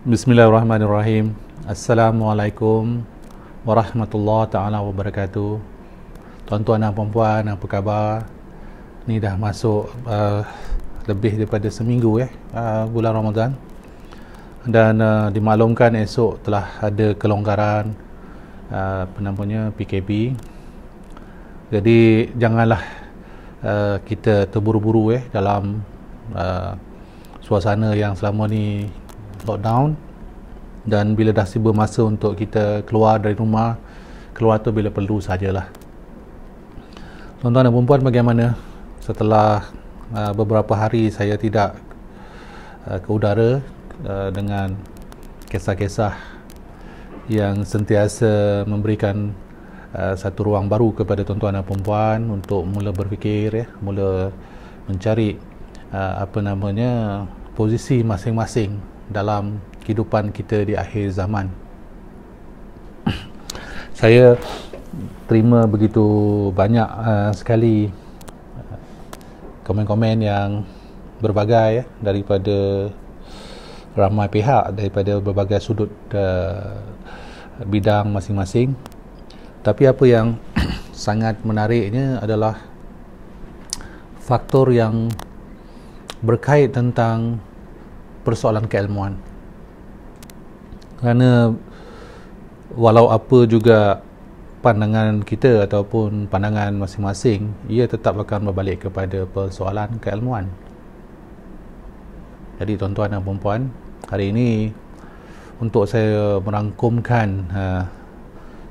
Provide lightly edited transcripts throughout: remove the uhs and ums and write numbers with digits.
Bismillahirrahmanirrahim. Assalamualaikum warahmatullahi taala wabarakatuh. Tuan-tuan dan puan-puan, apa khabar? Ni dah masuk lebih daripada seminggu bulan Ramadan. Dan dimaklumkan esok telah ada kelonggaran PKP. Jadi janganlah kita terburu-buru dalam suasana yang selama ni lockdown, dan bila dah tiba masa untuk kita keluar dari rumah, keluar tu bila perlu sajalah. Tuan-tuan dan puan-puan, bagaimana setelah beberapa hari saya tidak ke udara dengan kisah-kisah yang sentiasa memberikan satu ruang baru kepada tuan-tuan dan puan-puan untuk mula berfikir, mula mencari posisi masing-masing dalam kehidupan kita di akhir zaman. Saya terima begitu banyak sekali komen-komen yang berbagai daripada ramai pihak, daripada berbagai sudut bidang masing-masing. Tapi apa yang sangat menariknya adalah faktor yang berkait tentang persoalan keilmuan. Kerana walau apa juga pandangan kita ataupun pandangan masing-masing, ia tetap akan berbalik kepada persoalan keilmuan. Jadi tuan-tuan dan puan-puan, hari ini untuk saya merangkumkan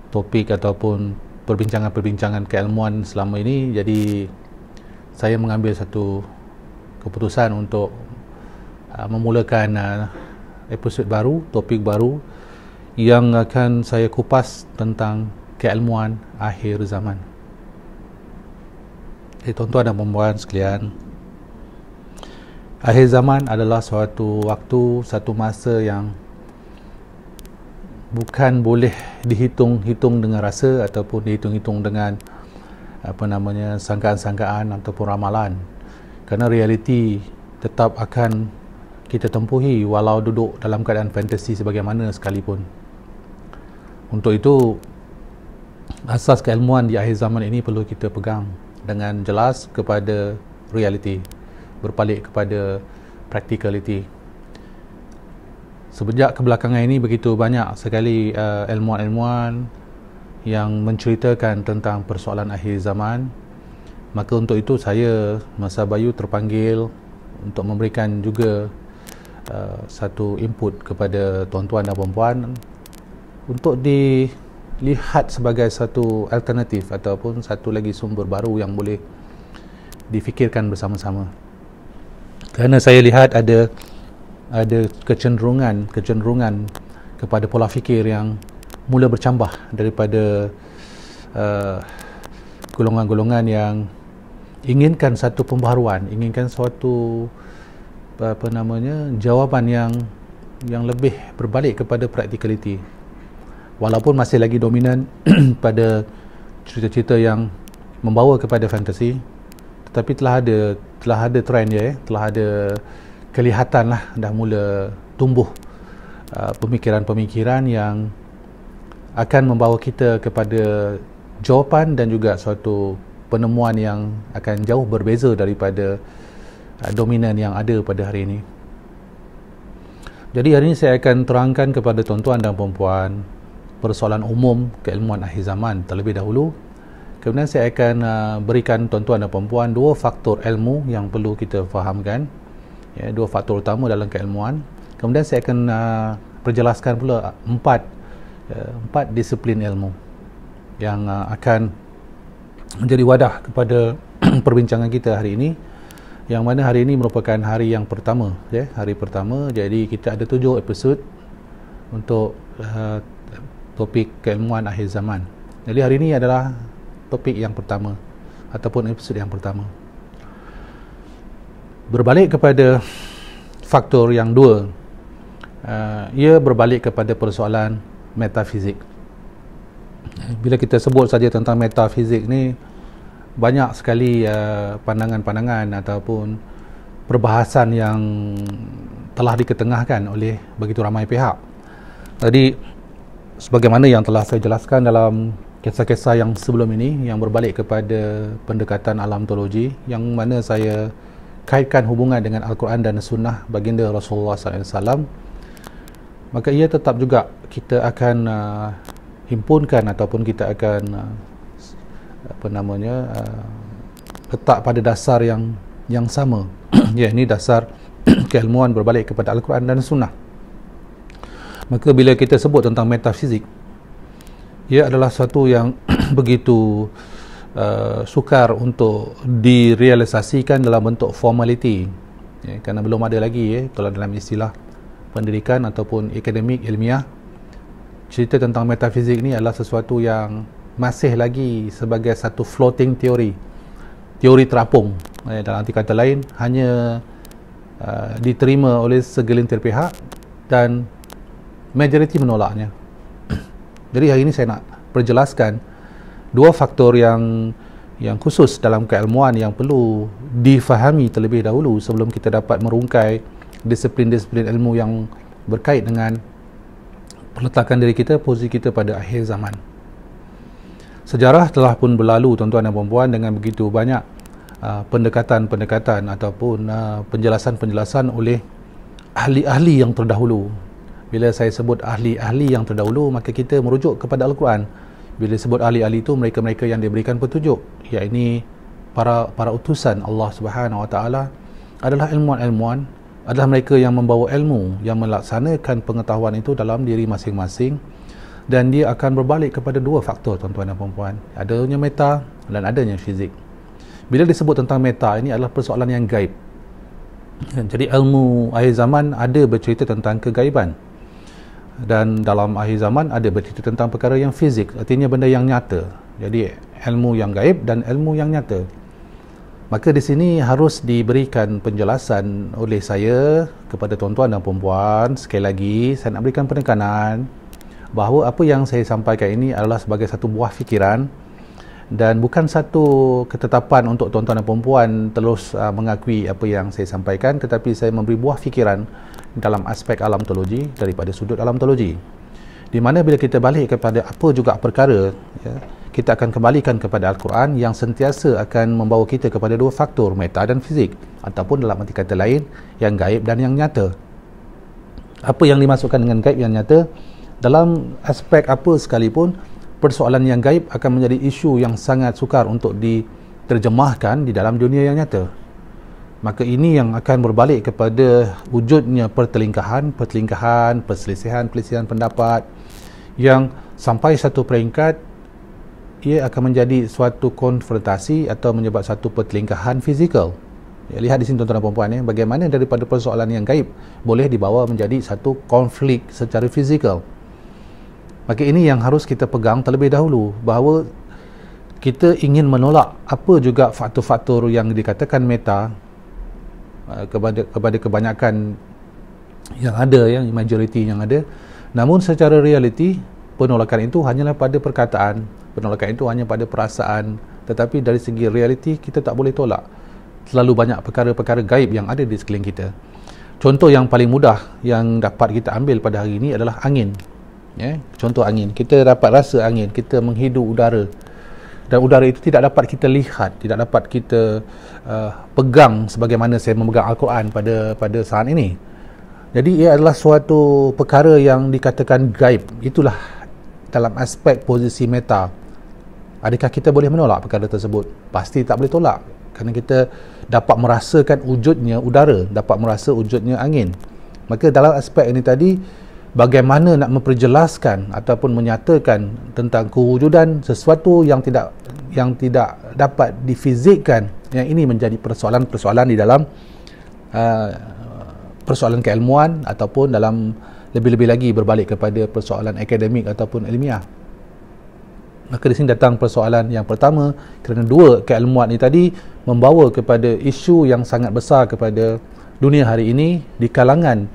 topik ataupun perbincangan-perbincangan keilmuan selama ini, jadi saya mengambil satu keputusan untuk memulakan episod baru, topik baru yang akan saya kupas tentang keilmuan akhir zaman. Jadi tuan-tuan dan puan-puan sekalian, akhir zaman adalah suatu waktu, satu masa yang bukan boleh dihitung-hitung dengan rasa ataupun dihitung-hitung dengan sangkaan-sangkaan ataupun ramalan, kerana realiti tetap akan kita tempuhi walau duduk dalam keadaan fantasi sebagaimana sekalipun. Untuk itu, asas keilmuan di akhir zaman ini perlu kita pegang dengan jelas kepada realiti, berbalik kepada practicality. Sejak kebelakangan ini begitu banyak sekali ilmuwan-ilmuwan yang menceritakan tentang persoalan akhir zaman. Maka untuk itu saya, Masa Bayu, terpanggil untuk memberikan juga satu input kepada tuan-tuan dan puan-puan untuk dilihat sebagai satu alternatif ataupun satu lagi sumber baru yang boleh difikirkan bersama-sama. Kerana saya lihat ada kecenderungan kepada pola fikir yang mula bercambah daripada golongan-golongan yang inginkan satu pembaharuan, inginkan suatu jawapan yang lebih berbalik kepada practicality, walaupun masih lagi dominan pada cerita-cerita yang membawa kepada fantasi, tetapi telah ada trend telah ada kelihatan dah mula tumbuh pemikiran-pemikiran yang akan membawa kita kepada jawapan dan juga suatu penemuan yang akan jauh berbeza daripada dominan yang ada pada hari ini. Jadi hari ini saya akan terangkan kepada tuan-tuan dan puan-puan persoalan umum keilmuan akhir zaman terlebih dahulu. Kemudian saya akan berikan tuan-tuan dan puan-puan dua faktor ilmu yang perlu kita fahamkan, dua faktor utama dalam keilmuan. Kemudian saya akan perjelaskan pula empat disiplin ilmu yang akan menjadi wadah kepada perbincangan kita hari ini, yang mana hari ini merupakan hari yang pertama, hari pertama. Jadi kita ada 7 episod untuk topik keilmuan akhir zaman. Jadi hari ini adalah topik yang pertama ataupun episod yang pertama. Berbalik kepada faktor yang dua, ia berbalik kepada persoalan metafizik. Bila kita sebut saja tentang metafizik ni, banyak sekali pandangan-pandangan ataupun perbahasan yang telah diketengahkan oleh begitu ramai pihak. Jadi sebagaimana yang telah saya jelaskan dalam kisah-kisah yang sebelum ini, yang berbalik kepada pendekatan alam teologi, yang mana saya kaitkan hubungan dengan Al-Quran dan Sunnah baginda Rasulullah SAW, maka ia tetap juga kita akan himpunkan ataupun kita akan letak pada dasar yang sama iaitu dasar keilmuan berbalik kepada Al-Quran dan Sunnah. Maka bila kita sebut tentang metafizik, ia adalah satu yang begitu sukar untuk direalisasikan dalam bentuk formality, kerana belum ada lagi kalau dalam istilah pendidikan ataupun akademik ilmiah, cerita tentang metafizik ni adalah sesuatu yang masih lagi sebagai satu floating teori terapung. Dalam arti kata lain, hanya diterima oleh segelintir pihak dan majoriti menolaknya. Jadi hari ini saya nak perjelaskan dua faktor yang khusus dalam keilmuan yang perlu difahami terlebih dahulu sebelum kita dapat merungkai disiplin-disiplin ilmu yang berkait dengan peletakan diri kita, posisi kita pada akhir zaman. Sejarah telah pun berlalu, tuan-tuan dan puan-puan, dengan begitu banyak pendekatan-pendekatan ataupun penjelasan-penjelasan oleh ahli-ahli yang terdahulu. Bila saya sebut ahli-ahli yang terdahulu, maka kita merujuk kepada Al-Quran. Bila sebut ahli-ahli itu, mereka-mereka yang diberikan petunjuk, iaitu para utusan Allah Subhanahu Wa Taala, adalah ilmuwan-ilmuwan, adalah mereka yang membawa ilmu, yang melaksanakan pengetahuan itu dalam diri masing-masing, dan dia akan berbalik kepada dua faktor, tuan-tuan dan puan-puan, adanya meta dan adanya fizik. Bila disebut tentang meta, ini adalah persoalan yang gaib. Jadi ilmu akhir zaman ada bercerita tentang kegaiban, dan dalam akhir zaman ada bercerita tentang perkara yang fizik, artinya benda yang nyata. Jadi ilmu yang gaib dan ilmu yang nyata. Maka di sini harus diberikan penjelasan oleh saya kepada tuan-tuan dan puan-puan. Sekali lagi saya nak berikan penekanan bahawa apa yang saya sampaikan ini adalah sebagai satu buah fikiran dan bukan satu ketetapan untuk tuan-tuan dan puan-puan terus mengakui apa yang saya sampaikan, tetapi saya memberi buah fikiran dalam aspek alam teologi daripada sudut alam teologi, di mana bila kita balik kepada apa juga perkara, kita akan kembalikan kepada Al-Quran yang sentiasa akan membawa kita kepada dua faktor, meta dan fizik, ataupun dalam arti kata lain, yang gaib dan yang nyata. Apa yang dimasukkan dengan gaib yang nyata, dalam aspek apa sekalipun, persoalan yang gaib akan menjadi isu yang sangat sukar untuk diterjemahkan di dalam dunia yang nyata. Maka ini yang akan berbalik kepada wujudnya pertelingkahan, perselisihan pendapat yang sampai satu peringkat ia akan menjadi suatu konfrontasi atau menyebabkan satu pertelingkahan fizikal. Lihat di sini tuan-tuan dan puan-puan, bagaimana daripada persoalan yang gaib boleh dibawa menjadi satu konflik secara fizikal. Maka ini yang harus kita pegang terlebih dahulu, bahawa kita ingin menolak apa juga faktor-faktor yang dikatakan meta kepada kebanyakan yang ada, yang majoriti yang ada. Namun secara realiti, penolakan itu hanyalah pada perkataan, penolakan itu hanya pada perasaan, tetapi dari segi realiti kita tak boleh tolak terlalu banyak perkara-perkara gaib yang ada di sekeliling kita. Contoh yang paling mudah yang dapat kita ambil pada hari ini adalah angin. Contoh angin, kita dapat rasa angin, kita menghidu udara, dan udara itu tidak dapat kita lihat, tidak dapat kita pegang sebagaimana saya memegang Al-Quran pada saat ini. Jadi ia adalah suatu perkara yang dikatakan gaib. Itulah dalam aspek posisi meta. Adakah kita boleh menolak perkara tersebut? Pasti tak boleh tolak, kerana kita dapat merasakan wujudnya udara, dapat merasa wujudnya angin. Maka dalam aspek ini tadi, bagaimana nak memperjelaskan ataupun menyatakan tentang kewujudan sesuatu yang tidak dapat difizikkan, yang ini menjadi persoalan-persoalan di dalam persoalan keilmuan, ataupun dalam lebih-lebih lagi berbalik kepada persoalan akademik ataupun ilmiah. Maka di sini datang persoalan yang pertama, kerana dua keilmuan ini tadi membawa kepada isu yang sangat besar kepada dunia hari ini di kalangan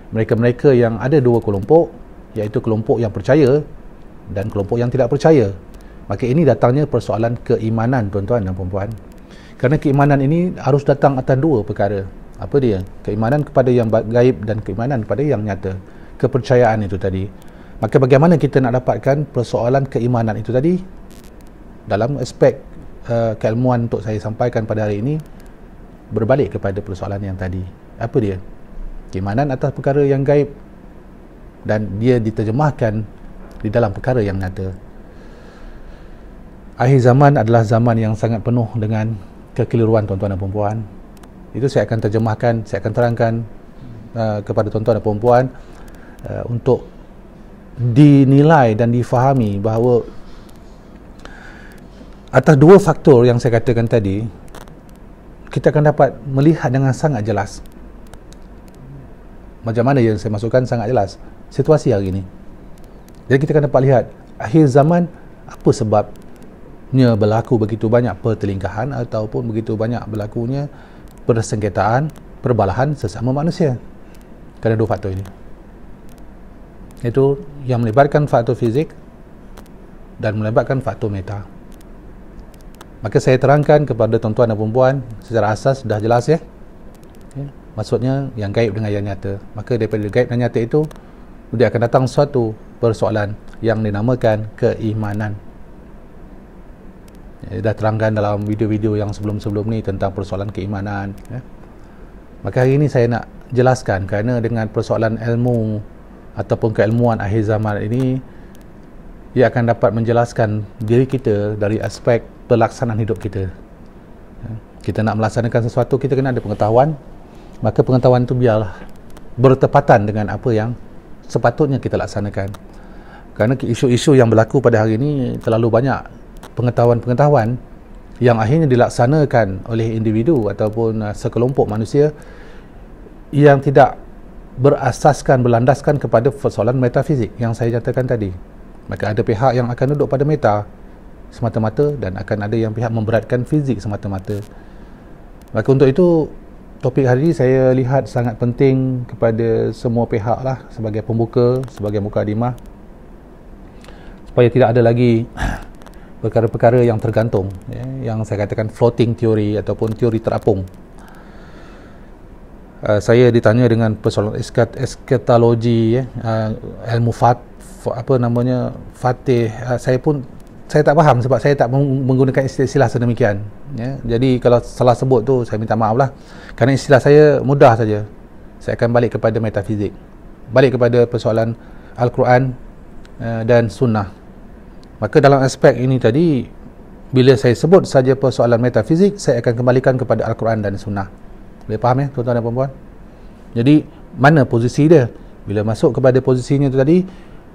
mereka-mereka yang ada dua kelompok, iaitu kelompok yang percaya dan kelompok yang tidak percaya. Maka ini datangnya persoalan keimanan, tuan-tuan dan puan-puan. Kerana keimanan ini harus datang atas dua perkara. Apa dia? Keimanan kepada yang gaib dan keimanan kepada yang nyata. Kepercayaan itu tadi. Maka bagaimana kita nak dapatkan persoalan keimanan itu tadi? Dalam aspek keilmuan untuk saya sampaikan pada hari ini, berbalik kepada persoalan yang tadi. Apa dia? Keimanan atas perkara yang gaib dan dia diterjemahkan di dalam perkara yang nyata. Akhir zaman adalah zaman yang sangat penuh dengan kekeliruan tuan-tuan dan perempuan. Itu saya akan terjemahkan, saya akan terangkan kepada tuan-tuan dan perempuan untuk dinilai dan difahami bahawa atas dua faktor yang saya katakan tadi, kita akan dapat melihat dengan sangat jelas. Macam mana yang saya masukkan sangat jelas situasi hari ini. Jadi kita akan dapat lihat akhir zaman apa sebabnya berlaku begitu banyak pertelingkahan ataupun begitu banyak berlakunya persengketaan, perbalahan sesama manusia. Kerana dua faktor ini. Itu yang melibatkan faktor fizik dan melibatkan faktor meta. Maka saya terangkan kepada tuan-tuan dan perempuan secara asas dah jelas ya. Maksudnya yang gaib dengan yang nyata. Maka daripada gaib dan nyata itu dia akan datang suatu persoalan yang dinamakan keimanan. Dah terangkan dalam video-video yang sebelum-sebelum ni tentang persoalan keimanan ya. Maka hari ini saya nak jelaskan kerana dengan persoalan ilmu ataupun keilmuan akhir zaman ini, ia akan dapat menjelaskan diri kita dari aspek pelaksanaan hidup kita ya. Kita nak melaksanakan sesuatu, kita kena ada pengetahuan. Maka pengetahuan itu biarlah bertepatan dengan apa yang sepatutnya kita laksanakan. Kerana isu-isu yang berlaku pada hari ini terlalu banyak pengetahuan-pengetahuan yang akhirnya dilaksanakan oleh individu ataupun sekelompok manusia yang tidak berlandaskan kepada persoalan metafizik yang saya nyatakan tadi. Maka ada pihak yang akan duduk pada meta semata-mata dan akan ada yang pihak memberatkan fizik semata-mata. Maka untuk itu topik hari ini saya lihat sangat penting kepada semua pihak lah, sebagai pembuka, sebagai mukadimah, supaya tidak ada lagi perkara-perkara yang tergantung ya, yang saya katakan floating theory ataupun teori terapung. Saya ditanya dengan persoalan eskatologi ya, ilmu fatih, saya tak faham sebab saya tak menggunakan istilah sedemikian ya. Jadi kalau salah sebut tu saya minta maaf lah, kerana istilah saya mudah saja. Saya akan balik kepada metafizik, balik kepada persoalan Al-Quran dan Sunnah. Maka dalam aspek ini tadi, bila saya sebut saja persoalan metafizik, saya akan kembalikan kepada Al-Quran dan Sunnah. Boleh faham ya tuan-tuan dan perempuan? Jadi mana posisi dia? Bila masuk kepada posisinya itu tadi,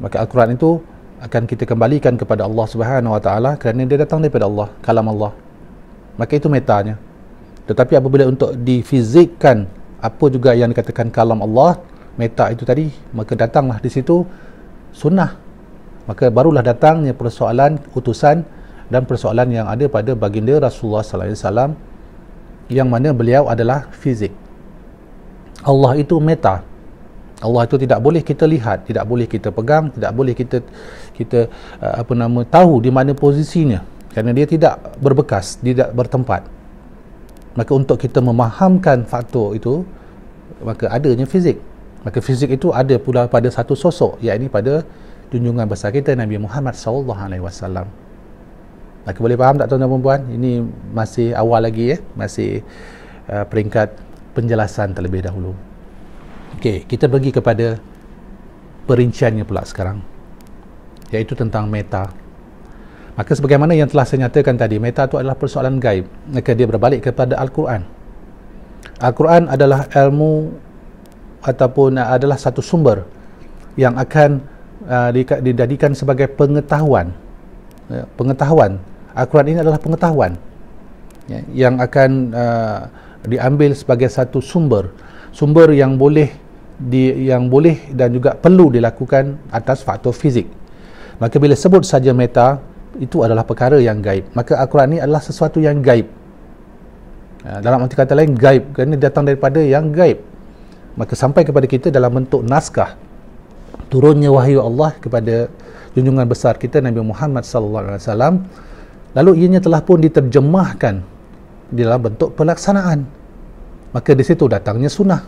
maka Al-Quran itu akan kita kembalikan kepada Allah Subhanahu Wa Taala kerana dia datang daripada Allah, kalam Allah. Maka itu metanya. Tetapi apabila untuk difizikkan apa juga yang dikatakan kalam Allah, meta itu tadi, maka datanglah di situ sunnah. Maka barulah datangnya persoalan utusan dan persoalan yang ada pada baginda Rasulullah sallallahu alaihi wasallam, yang mana beliau adalah fizik. Allah itu meta. Allah itu tidak boleh kita lihat, tidak boleh kita pegang, tidak boleh kita tahu di mana posisinya, kerana dia tidak berbekas, tidak bertempat. Maka untuk kita memahamkan faktor itu, maka adanya fizik. Maka fizik itu ada pula pada satu sosok, iaitu pada junjungan besar kita Nabi Muhammad SAW. Maka boleh faham tak tuan-tuan dan perempuan? Ini masih awal lagi ya, masih peringkat penjelasan terlebih dahulu. Okey, kita pergi kepada perinciannya pula sekarang, iaitu tentang meta. Maka sebagaimana yang telah saya nyatakan tadi, meta itu adalah persoalan gaib. Maka dia berbalik kepada Al-Quran. Al-Quran adalah ilmu ataupun adalah satu sumber yang akan dijadikan sebagai pengetahuan. Pengetahuan. Al-Quran ini adalah pengetahuan yang akan diambil sebagai satu sumber yang boleh dan juga perlu dilakukan atas faktor fizik. Maka bila sebut saja meta, itu adalah perkara yang gaib. Maka Al-Quran ini adalah sesuatu yang gaib. Dalam arti kata lain, gaib kerana datang daripada yang gaib. Maka sampai kepada kita dalam bentuk naskah, turunnya wahyu Allah kepada junjungan besar kita Nabi Muhammad SAW. Lalu ianya telah pun diterjemahkan di dalam bentuk pelaksanaan. Maka di situ datangnya sunnah.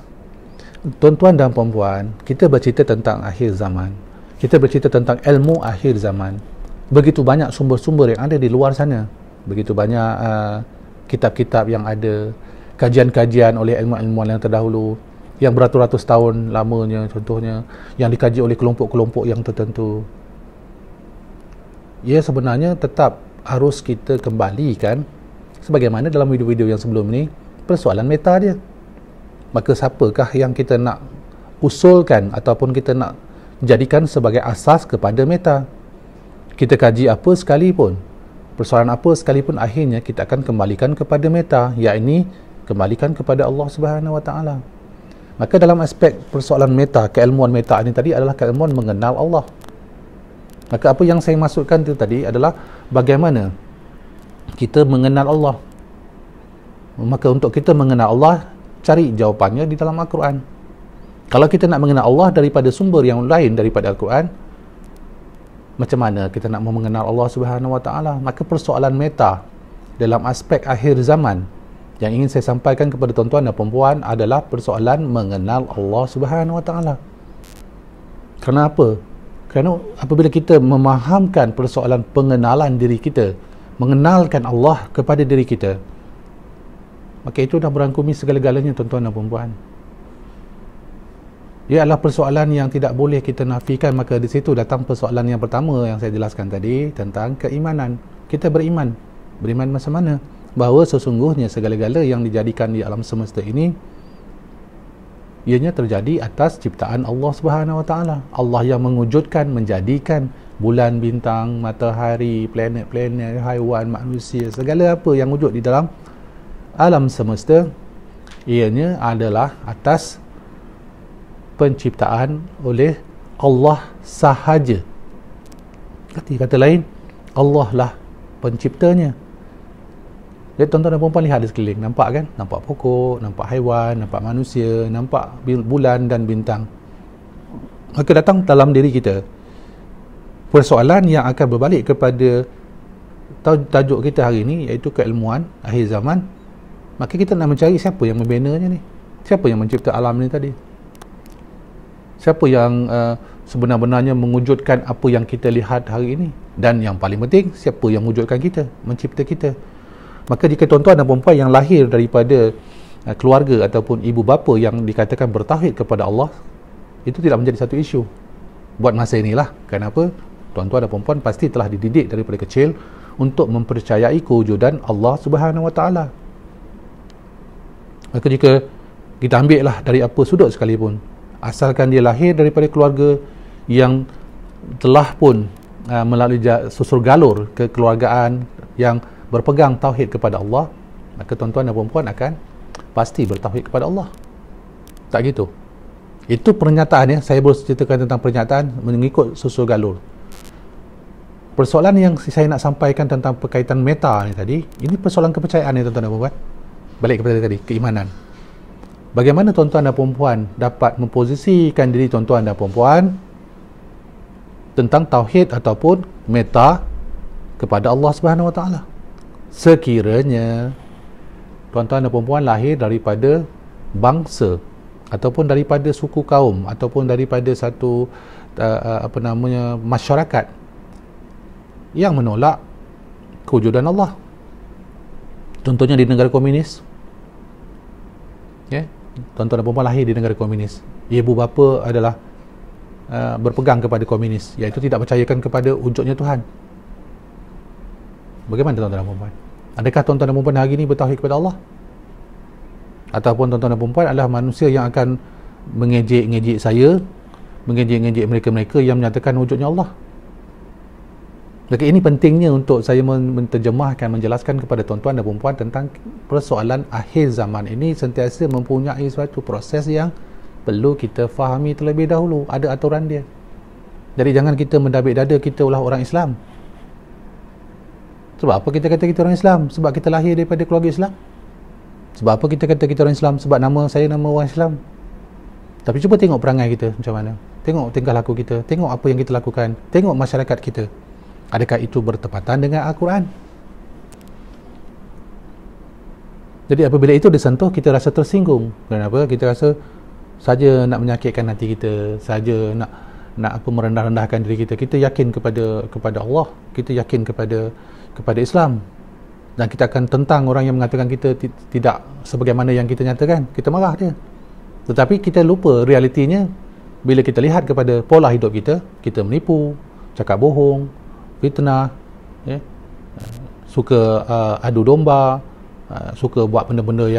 Tuan-tuan dan puan-puan, kita bercerita tentang akhir zaman, kita bercerita tentang ilmu akhir zaman. Begitu banyak sumber-sumber yang ada di luar sana, begitu banyak kitab-kitab yang ada, kajian-kajian oleh ilmu-ilmuwan yang terdahulu yang beratus-ratus tahun lamanya, contohnya yang dikaji oleh kelompok-kelompok yang tertentu. Ia sebenarnya tetap harus kita kembalikan sebagaimana dalam video-video yang sebelum ni, persoalan meta dia. Maka siapakah yang kita nak usulkan ataupun kita nak jadikan sebagai asas kepada meta? Kita kaji apa sekalipun, persoalan apa sekalipun, akhirnya kita akan kembalikan kepada meta, iaitu kembalikan kepada Allah Subhanahu Wa Taala. Maka dalam aspek persoalan meta, keilmuan meta ini tadi adalah keilmuan mengenal Allah. Maka apa yang saya maksudkan itu tadi adalah bagaimana kita mengenal Allah. Maka untuk kita mengenal Allah, cari jawapannya di dalam Al-Quran. Kalau kita nak mengenal Allah daripada sumber yang lain daripada Al-Quran, macam mana kita nak mengenal Allah Subhanahu Wa Taala? Maka persoalan meta dalam aspek akhir zaman yang ingin saya sampaikan kepada tuan-tuan dan puan-puan adalah persoalan mengenal Allah Subhanahu Wa Taala. Kenapa? Kerana apabila kita memahamkan persoalan pengenalan diri kita, mengenalkan Allah kepada diri kita, maka itu dah merangkumi segala-galanya tuan-tuan dan puan-puan. Ia adalah persoalan yang tidak boleh kita nafikan. Maka di situ datang persoalan yang pertama yang saya jelaskan tadi tentang keimanan. Kita beriman. Beriman macam mana? Bahawa sesungguhnya segala-gala yang dijadikan di alam semesta ini, ianya terjadi atas ciptaan Allah Subhanahu Wa Taala. Allah yang mewujudkan, menjadikan bulan, bintang, matahari, planet-planet, haiwan, manusia, segala apa yang wujud di dalam alam semesta, ianya adalah atas penciptaan oleh Allah sahaja. Kata lain, Allah lah penciptanya. Jadi tuan-tuan dan puan-puan lihat di sekeliling, nampak kan? Nampak pokok, nampak haiwan, nampak manusia, nampak bulan dan bintang. Maka datang dalam diri kita persoalan yang akan berbalik kepada tajuk kita hari ini, iaitu keilmuan akhir zaman. Maka kita nak mencari siapa yang membinanya ni, siapa yang mencipta alam ni tadi, siapa yang sebenar-benarnya mewujudkan apa yang kita lihat hari ini, dan yang paling penting, siapa yang mewujudkan kita, mencipta kita. Maka jika tuan-tuan dan puan-puan yang lahir daripada keluarga ataupun ibu bapa yang dikatakan bertauhid kepada Allah, itu tidak menjadi satu isu buat masa inilah. Kenapa? Tuan-tuan dan puan-puan pasti telah dididik daripada kecil untuk mempercayai kewujudan Allah Subhanahu Wa Taala. Maka jika kita ambil lah dari apa sudut sekalipun, asalkan dia lahir daripada keluarga yang telah pun melalui susur galur kekeluargaan yang berpegang tauhid kepada Allah, maka tuan-tuan dan puan-puan akan pasti bertauhid kepada Allah. Tak gitu? Itu pernyataan ya, saya baru ceritakan tentang pernyataan mengikut susur galur. Persoalan yang saya nak sampaikan tentang berkaitan meta ni tadi, ini persoalan kepercayaan ni tuan-tuan dan puan-puan. Balik kepada tadi, keimanan. Bagaimana tuan-tuan dan puan-puan dapat memposisikan diri tuan-tuan dan puan-puan tentang tauhid ataupun meta kepada Allah Subhanahu Wa Taala? Sekiranya tuan-tuan dan puan-puan lahir daripada bangsa ataupun daripada suku kaum ataupun daripada satu masyarakat yang menolak kewujudan Allah, contohnya di negara komunis, tuan-tuan dan puan-puan lahir di negara komunis, ibu bapa adalah berpegang kepada komunis, iaitu tidak percayakan kepada wujudnya Tuhan. Bagaimana tuan-tuan dan puan-puan? Adakah tuan-tuan dan puan-puan hari ini bertauhid kepada Allah? Ataupun tuan-tuan dan puan-puan adalah manusia yang akan mengejek-ngejek saya, mengejek-ngejek mereka-mereka yang menyatakan wujudnya Allah? Jadi ini pentingnya untuk saya menterjemahkan, menjelaskan kepada tuan-tuan dan puan-puan tentang persoalan akhir zaman ini sentiasa mempunyai suatu proses yang perlu kita fahami terlebih dahulu. Ada aturan dia. Jadi jangan kita mendabik dada kita ulah orang Islam. Sebab apa kita kata kita orang Islam? Sebab kita lahir daripada keluarga Islam? Sebab apa kita kata kita orang Islam? Sebab nama saya nama orang Islam? Tapi cuba tengok perangai kita macam mana. Tengok tingkah laku kita. Tengok apa yang kita lakukan. Tengok masyarakat kita. Adakah itu bertepatan dengan Al-Quran? Jadi apabila itu disentuh, kita rasa tersinggung. Kenapa? Kita rasa saja nak menyakitkan hati kita, saja nak apa merendah-rendahkan diri kita. Kita yakin kepada Allah, kita yakin kepada Islam, dan kita akan tentang orang yang mengatakan kita tidak sebagaimana yang kita nyatakan. Kita marah dia. Tetapi kita lupa realitinya. Bila kita lihat kepada pola hidup kita, kita menipu, cakap bohong, fitnah, suka adu domba, suka buat benda-benda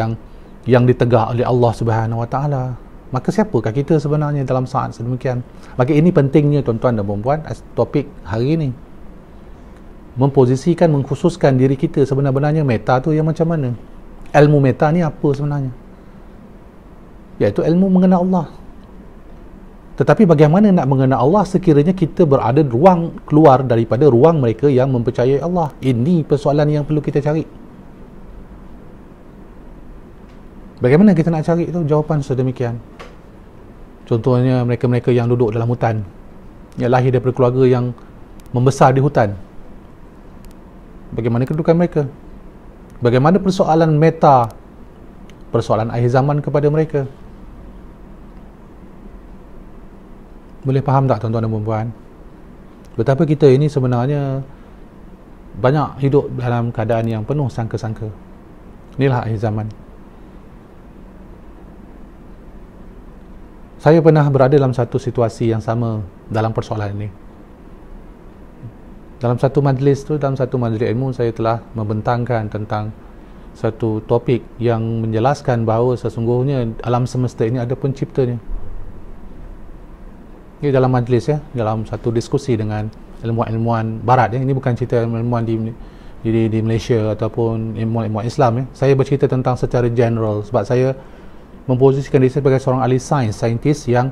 yang ditegak oleh Allah Subhanahu Wa Taala. Maka siapakah kita sebenarnya dalam saat sedemikian? Maka ini pentingnya tuan-tuan dan puan-puan, topik hari ini, memposisikan, mengkhususkan diri kita sebenarnya meta tu yang macam mana. Ilmu meta ni apa sebenarnya? Iaitu ilmu mengenal Allah. Tetapi bagaimana nak mengenal Allah sekiranya kita berada ruang keluar daripada ruang mereka yang mempercayai Allah? Ini persoalan yang perlu kita cari. Bagaimana kita nak cari itu jawapan sedemikian? Contohnya mereka-mereka yang duduk dalam hutan, yang lahir daripada keluarga yang membesar di hutan. Bagaimana kedudukan mereka? Bagaimana persoalan meta, persoalan akhir zaman kepada mereka? Boleh faham tak tuan-tuan dan puan-puan? Betapa kita ini sebenarnya banyak hidup dalam keadaan yang penuh sangka-sangka. Inilah akhir zaman. Saya pernah berada dalam satu situasi yang sama dalam persoalan ini. Dalam satu majlis ilmu, saya telah membentangkan tentang satu topik yang menjelaskan bahawa sesungguhnya alam semesta ini ada penciptanya. Ini dalam majlis, dalam satu diskusi dengan ilmuwan-ilmuwan barat, ini bukan cerita ilmuwan di Malaysia ataupun ilmuwan Islam. Saya bercerita tentang secara general sebab saya memposisikan diri sebagai seorang ahli saintis yang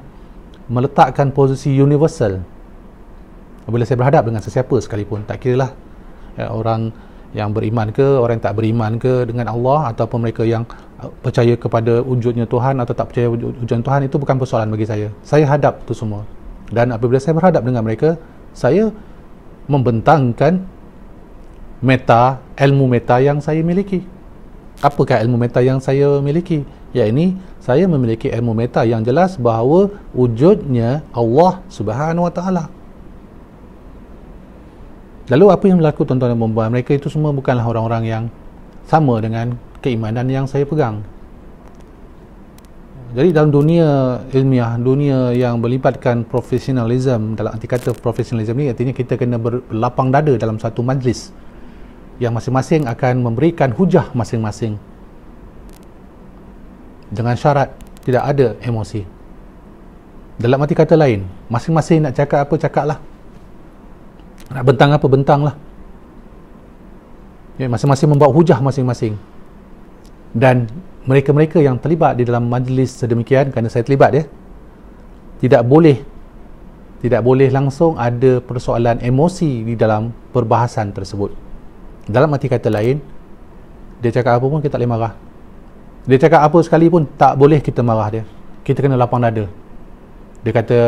meletakkan posisi universal. Bila saya berhadap dengan sesiapa sekalipun, tak kiralah orang yang beriman ke, orang yang tak beriman ke dengan Allah, ataupun mereka yang percaya kepada wujudnya Tuhan atau tak percaya wujudnya Tuhan, itu bukan persoalan bagi saya. Saya hadap itu semua. Dan apabila saya berhadap dengan mereka, saya membentangkan ilmu meta yang saya miliki. Apakah ilmu meta yang saya miliki? Ya, ini saya memiliki ilmu meta yang jelas bahawa wujudnya Allah Subhanahu Wa Taala. Lalu apa yang berlaku tuan-tuan dan puan-puan? Mereka itu semua bukanlah orang-orang yang sama dengan keimanan yang saya pegang. Jadi dalam dunia ilmiah, dunia yang melibatkan profesionalism, dalam arti kata profesionalism ni artinya kita kena berlapang dada dalam satu majlis yang masing-masing akan memberikan hujah masing-masing dengan syarat tidak ada emosi. Dalam arti kata lain, masing-masing nak cakap apa, cakaplah. Nak bentang apa, bentanglah. Masing-masing membawa hujah masing-masing. Dan mereka-mereka yang terlibat di dalam majlis sedemikian, kerana saya terlibat, tidak boleh langsung ada persoalan emosi di dalam perbahasan tersebut. Dalam arti kata lain, dia cakap apa pun kita tak boleh marah. Dia cakap apa sekalipun tak boleh kita marah dia. Kita kena lapang dada. Dia kata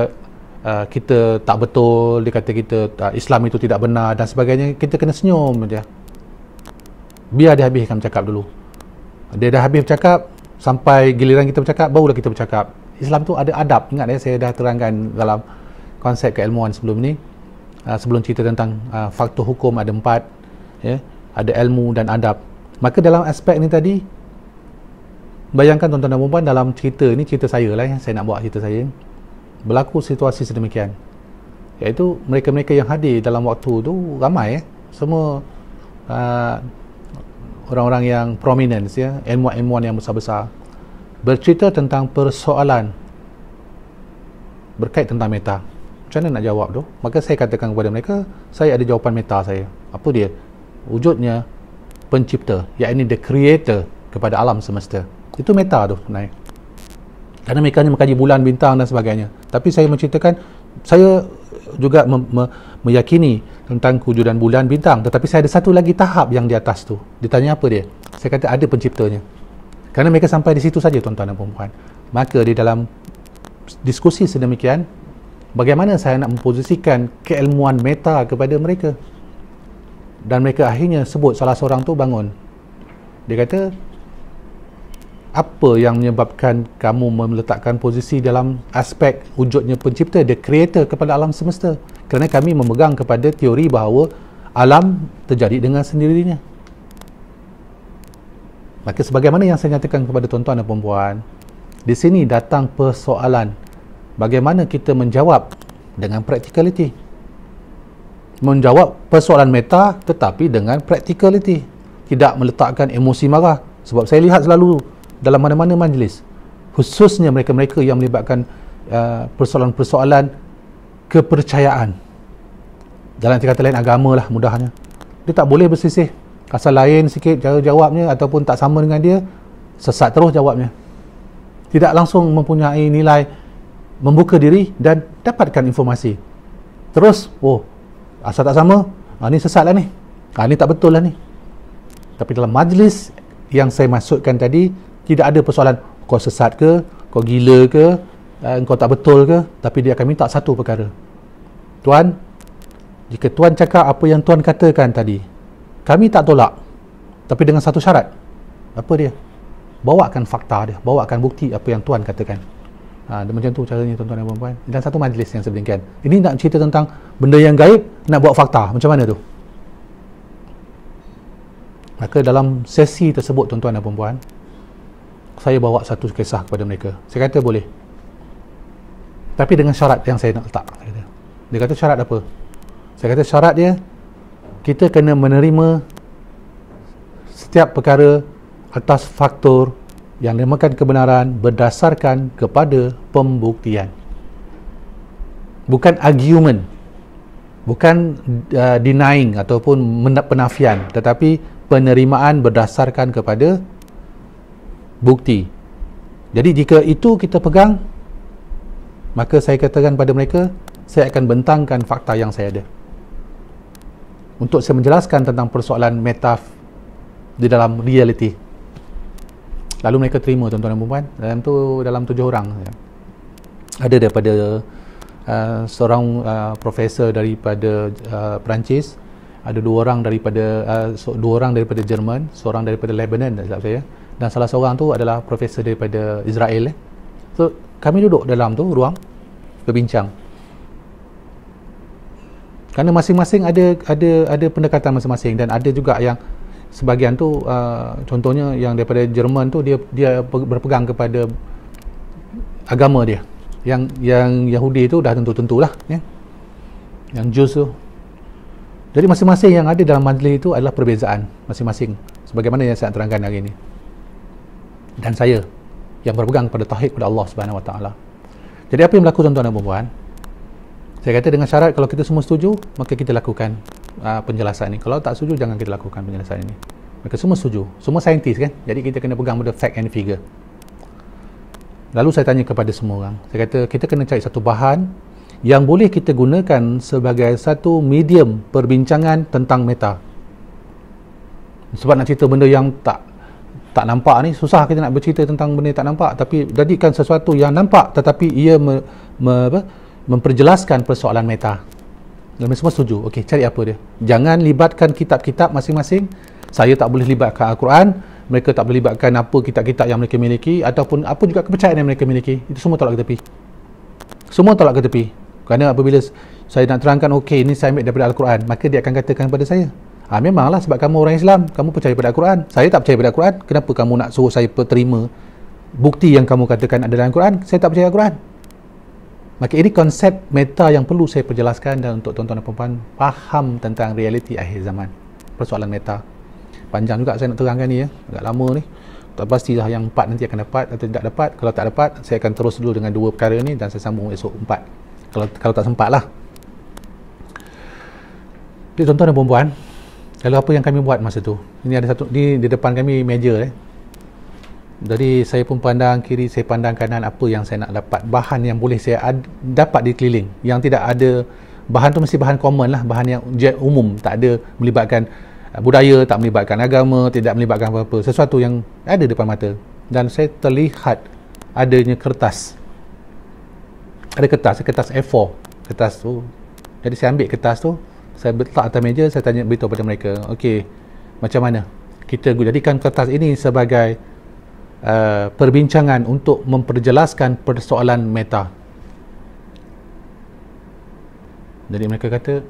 kita tak betul, dia kata kita Islam itu tidak benar dan sebagainya, kita kena senyum dia. Biar dia habiskan bercakap dulu. Dia dah habis bercakap, sampai giliran kita bercakap, barulah kita bercakap. Islam tu ada adab. Ingat saya dah terangkan dalam konsep keilmuan sebelum ni, sebelum cerita tentang faktor hukum ada 4, ada ilmu dan adab. Maka dalam aspek ni tadi, bayangkan tuan-tuan dan puan-puan, dalam cerita ni, cerita saya lah, saya nak buat cerita saya, berlaku situasi sedemikian, iaitu mereka-mereka yang hadir dalam waktu tu ramai, semua orang-orang yang prominent, ilmuwan-ilmuwan yang besar-besar, bercerita tentang persoalan berkait tentang meta. Macam mana nak jawab tu? Maka saya katakan kepada mereka, saya ada jawapan meta saya. Apa dia? Wujudnya pencipta, iaitu the creator kepada alam semesta. Itu meta tu sebenarnya. Kerana mereka hanya mengkaji bulan, bintang dan sebagainya. Tapi saya menceritakan, saya juga meyakini tentang kewujudan bulan, bintang. Tetapi saya ada satu lagi tahap yang di atas tu. Ditanya apa dia? Saya kata ada penciptanya. Kerana mereka sampai di situ saja tuan-tuan dan puan-puan. Maka di dalam diskusi sedemikian, bagaimana saya nak memposisikan keilmuan meta kepada mereka? Dan mereka akhirnya sebut, salah seorang tu bangun. Dia kata, apa yang menyebabkan kamu meletakkan posisi dalam aspek wujudnya pencipta, the creator kepada alam semesta? Kerana kami memegang kepada teori bahawa alam terjadi dengan sendirinya. Maka sebagaimana yang saya nyatakan kepada tuan-tuan dan puan-puan, di sini datang persoalan bagaimana kita menjawab dengan practicality, menjawab persoalan meta tetapi dengan practicality, tidak meletakkan emosi marah. Sebab saya lihat selalu dalam mana-mana majlis, khususnya mereka-mereka yang melibatkan persoalan-persoalan kepercayaan, dalam kata lain agama lah mudahnya, dia tak boleh bersisih. Asal lain sikit cara jawabnya ataupun tak sama dengan dia, sesat terus jawabnya, tidak langsung mempunyai nilai membuka diri dan dapatkan informasi. Terus asal tak sama, ni sesat lah ni, ni tak betul lah ni. Tapi dalam majlis yang saya maksudkan tadi, tidak ada persoalan kau sesat ke, kau gila ke, kau tak betul ke, tapi dia akan minta satu perkara. Tuan, jika Tuan cakap apa yang Tuan katakan tadi, kami tak tolak, tapi dengan satu syarat. Apa dia? Bawakan fakta dia, bawakan bukti apa yang Tuan katakan. Dia macam tu caranya tuan-tuan dan puan-puan. Dan satu majlis yang sedemikian. Ini nak cerita tentang benda yang gaib, nak buat fakta. Macam mana tu? Maka dalam sesi tersebut tuan-tuan dan puan-puan, saya bawa satu kisah kepada mereka. Saya kata boleh, tapi dengan syarat yang saya nak letak. Dia kata syarat apa? Saya kata syarat dia, kita kena menerima setiap perkara atas faktor yang dinamakan kebenaran berdasarkan kepada pembuktian, bukan argument, bukan denying ataupun penafian, tetapi penerimaan berdasarkan kepada bukti. Jadi jika itu kita pegang, maka saya katakan pada mereka, saya akan bentangkan fakta yang saya ada untuk saya menjelaskan tentang persoalan meta di dalam reality. Lalu mereka terima tuan-tuan dan puan-puan. Dalam 7 orang ada daripada seorang profesor daripada Perancis, ada 2 orang daripada 2 orang daripada Jerman, seorang daripada Lebanon tak silap saya, dan salah seorang tu adalah profesor daripada Israel. So kami duduk dalam tu ruang berbincang, kerana masing-masing ada pendekatan masing-masing, dan ada juga yang sebahagian tu contohnya yang daripada Jerman tu dia berpegang kepada agama dia, yang Yahudi tu dah tentu-tentulah ya, yang Jews tu. Jadi masing-masing yang ada dalam majlis itu adalah perbezaan masing-masing, sebagaimana yang saya terangkan hari ini. Dan saya yang berpegang kepada tauhid kepada Allah Subhanahu Wa Taala. Jadi apa yang berlaku tuan-tuan dan puan-puan? Saya kata dengan syarat kalau kita semua setuju, maka kita lakukan penjelasan ini. Kalau tak setuju, jangan kita lakukan penjelasan ini. Mereka semua setuju, semua saintis kan, jadi kita kena pegang pada fact and figure. Lalu saya tanya kepada semua orang, saya kata kita kena cari satu bahan yang boleh kita gunakan sebagai satu medium perbincangan tentang meta. Sebab nak cerita benda yang tak nampak ni, susah kita nak bercerita tentang benda yang tak nampak. Tapi jadikan sesuatu yang nampak tetapi ia memperjelaskan persoalan meta. Dan semua setuju. Okey, cari apa dia? Jangan libatkan kitab-kitab masing-masing. Saya tak boleh libatkan Al-Quran, mereka tak boleh libatkan apa kitab-kitab yang mereka miliki, ataupun apa juga kepercayaan yang mereka miliki. Itu semua tolak ke tepi. Semua tolak ke tepi. Kerana apabila saya nak terangkan, okey, ini saya ambil daripada Al-Quran, maka dia akan katakan kepada saya, memanglah sebab kamu orang Islam, kamu percaya pada Al-Quran. Saya tak percaya pada Al-Quran. Kenapa kamu nak suruh saya terima bukti yang kamu katakan ada dalam Al-Quran? Saya tak percaya Al-Quran. Maka ini konsep meta yang perlu saya perjelaskan, dan untuk tuan-tuan dan puan-puan faham tentang realiti akhir zaman. Persoalan meta panjang juga saya nak terangkan ni ya, agak lama ni, tak pastilah yang 4 nanti akan dapat atau tidak dapat. Kalau tak dapat, saya akan terus dulu dengan 2 perkara ni dan saya sambung esok 4 kalau tak sempat lah. Jadi tuan-tuan dan puan-puan, lalu apa yang kami buat masa tu, ini ada satu di depan kami meja Jadi saya pun pandang kiri, saya pandang kanan, apa yang saya nak dapat, bahan yang boleh saya dapat di keliling, yang tidak ada bahan tu mesti bahan common lah, bahan yang umum, tak ada melibatkan budaya, tak melibatkan agama, tidak melibatkan apa-apa, sesuatu yang ada depan mata. Dan saya terlihat adanya kertas, ada kertas A4, kertas tu. Jadi saya ambil kertas tu, saya letak atas meja, saya tanya, beritahu pada mereka, okey, macam mana kita jadikan kertas ini sebagai perbincangan untuk memperjelaskan persoalan meta. Jadi mereka kata